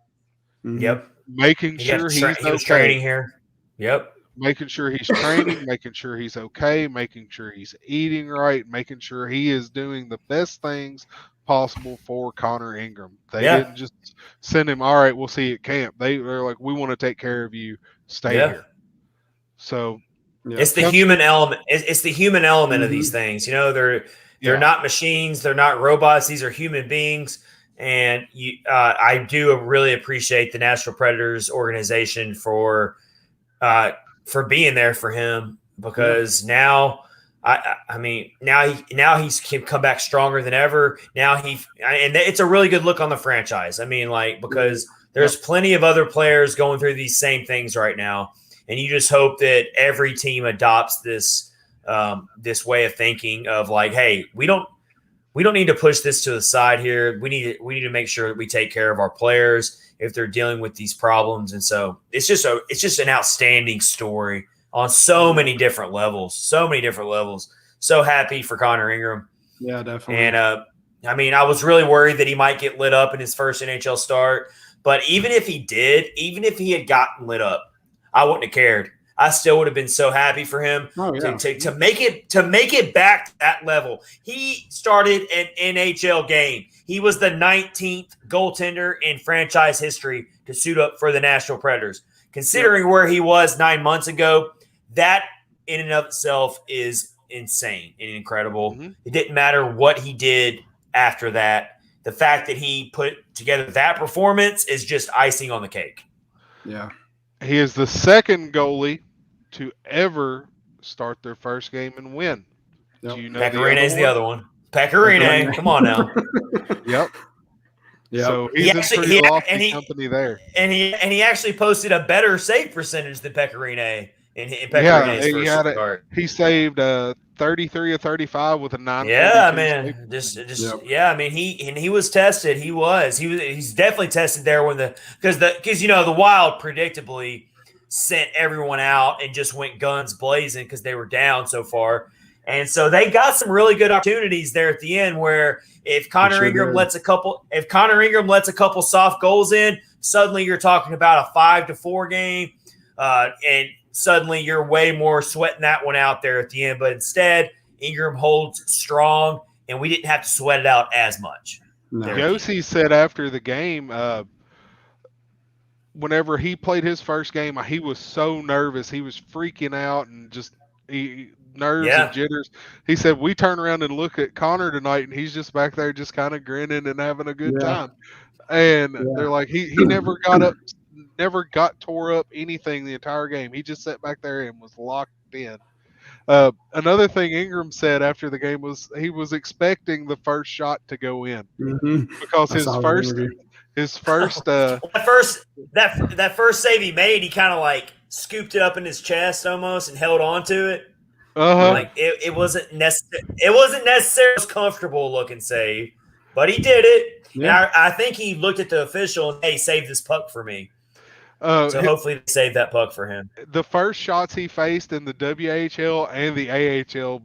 Yep. Making sure he was training here. Yep. Making sure he's training, making sure he's okay, making sure he's eating right, making sure he is doing the best things possible for Connor Ingram. They didn't just send him, all right, we'll see you at camp. They're like, we want to take care of you. Stay here. So it's the human element. It's the human element of these things. You know, they're not machines. They're not robots. These are human beings. And I do really appreciate the Nashville Predators organization for being there for him, because now he's can come back stronger than ever. Now and it's a really good look on the franchise. I mean, like, because there's plenty of other players going through these same things right now. And you just hope that every team adopts this way of thinking of like, hey, we don't need to push this to the side here. We need to make sure that we take care of our players if they're dealing with these problems. And so it's just an outstanding story on so many different levels. So happy for Connor Ingram. Yeah, definitely. And I was really worried that he might get lit up in his first NHL start. But even if he had gotten lit up, I wouldn't have cared. I still would have been so happy for him to make it back to that level. He started an NHL game. He was the 19th goaltender in franchise history to suit up for the Nashville Predators. Considering where he was 9 months ago, that in and of itself is insane and incredible. Mm-hmm. It didn't matter what he did after that. The fact that he put together that performance is just icing on the cake. Yeah. He is the second goalie to ever start their first game and win. Yep. Do you know Pecorine is the one? other one. Pecorine, come on now. Yep. Yeah. So he's in pretty lofty company there. And he actually posted a better save percentage than Pecorine in Pecorine's first start. He saved 33 or 35 with a 9. Yeah, man. Yeah. I mean, he was tested. He's definitely tested there because the Wild predictably sent everyone out and just went guns blazing because they were down so far. And so they got some really good opportunities there at the end where if Connor Ingram lets a couple soft goals in, suddenly you're talking about a 5-4 game. And suddenly you're way more sweating that one out there at the end. But instead, Ingram holds strong, and we didn't have to sweat it out as much. No. Yossi said after the game, whenever he played his first game, he was so nervous. He was freaking out and just nerves and jitters. He said, we turn around and look at Connor tonight, and he's just back there just kind of grinning and having a good time. And they're like, he never got up, never got tore up anything the entire game. He just sat back there and was locked in. Another thing Ingram said after the game was he was expecting the first shot to go in because his first that first save he made, he kind of like scooped it up in his chest almost and held on to it. Like it wasn't necessarily a comfortable looking save, but he did it. Yeah. And I think he looked at the official and, hey, save this puck for me. So hopefully they save that puck for him. The first shots he faced in the WHL and the AHL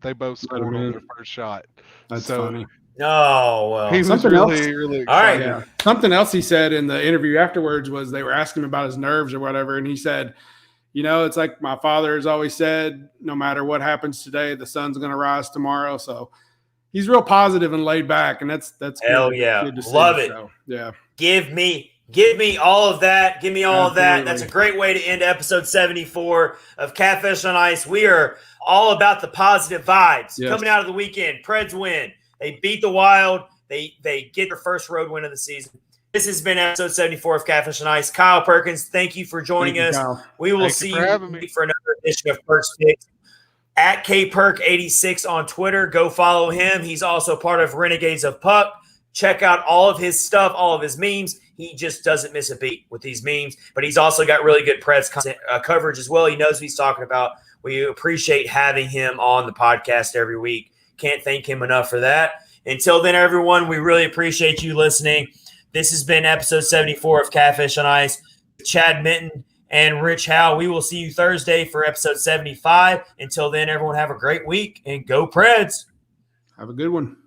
they both scored on their first shot. That's funny. Oh, well. He was really excited. All right. Yeah. Something else he said in the interview afterwards was they were asking him about his nerves or whatever, and he said, it's like my father has always said, no matter what happens today, the sun's going to rise tomorrow. So he's real positive and laid back, and that's hell good, yeah. good to see. Love it. So, yeah. Give me all of that. Give me all of that. That's a great way to end episode 74 of Catfish on Ice. We are all about the positive vibes coming out of the weekend. Preds win. They beat the Wild. They get their first road win of the season. This has been episode 74 of Catfish on Ice. Kyle Perkins, thank you for joining us. Kyle. We will see you for another edition of Perk's Picks. At KPerk86 on Twitter. Go follow him. He's also part of Renegades of Puck. Check out all of his stuff, all of his memes. He just doesn't miss a beat with these memes, but he's also got really good press coverage as well. He knows what he's talking about. We appreciate having him on the podcast every week. Can't thank him enough for that. Until then, everyone, we really appreciate you listening. This has been episode 74 of Catfish on Ice. Chad Minton and Rich Howe. We will see you Thursday for episode 75. Until then, everyone have a great week and go Preds. Have a good one.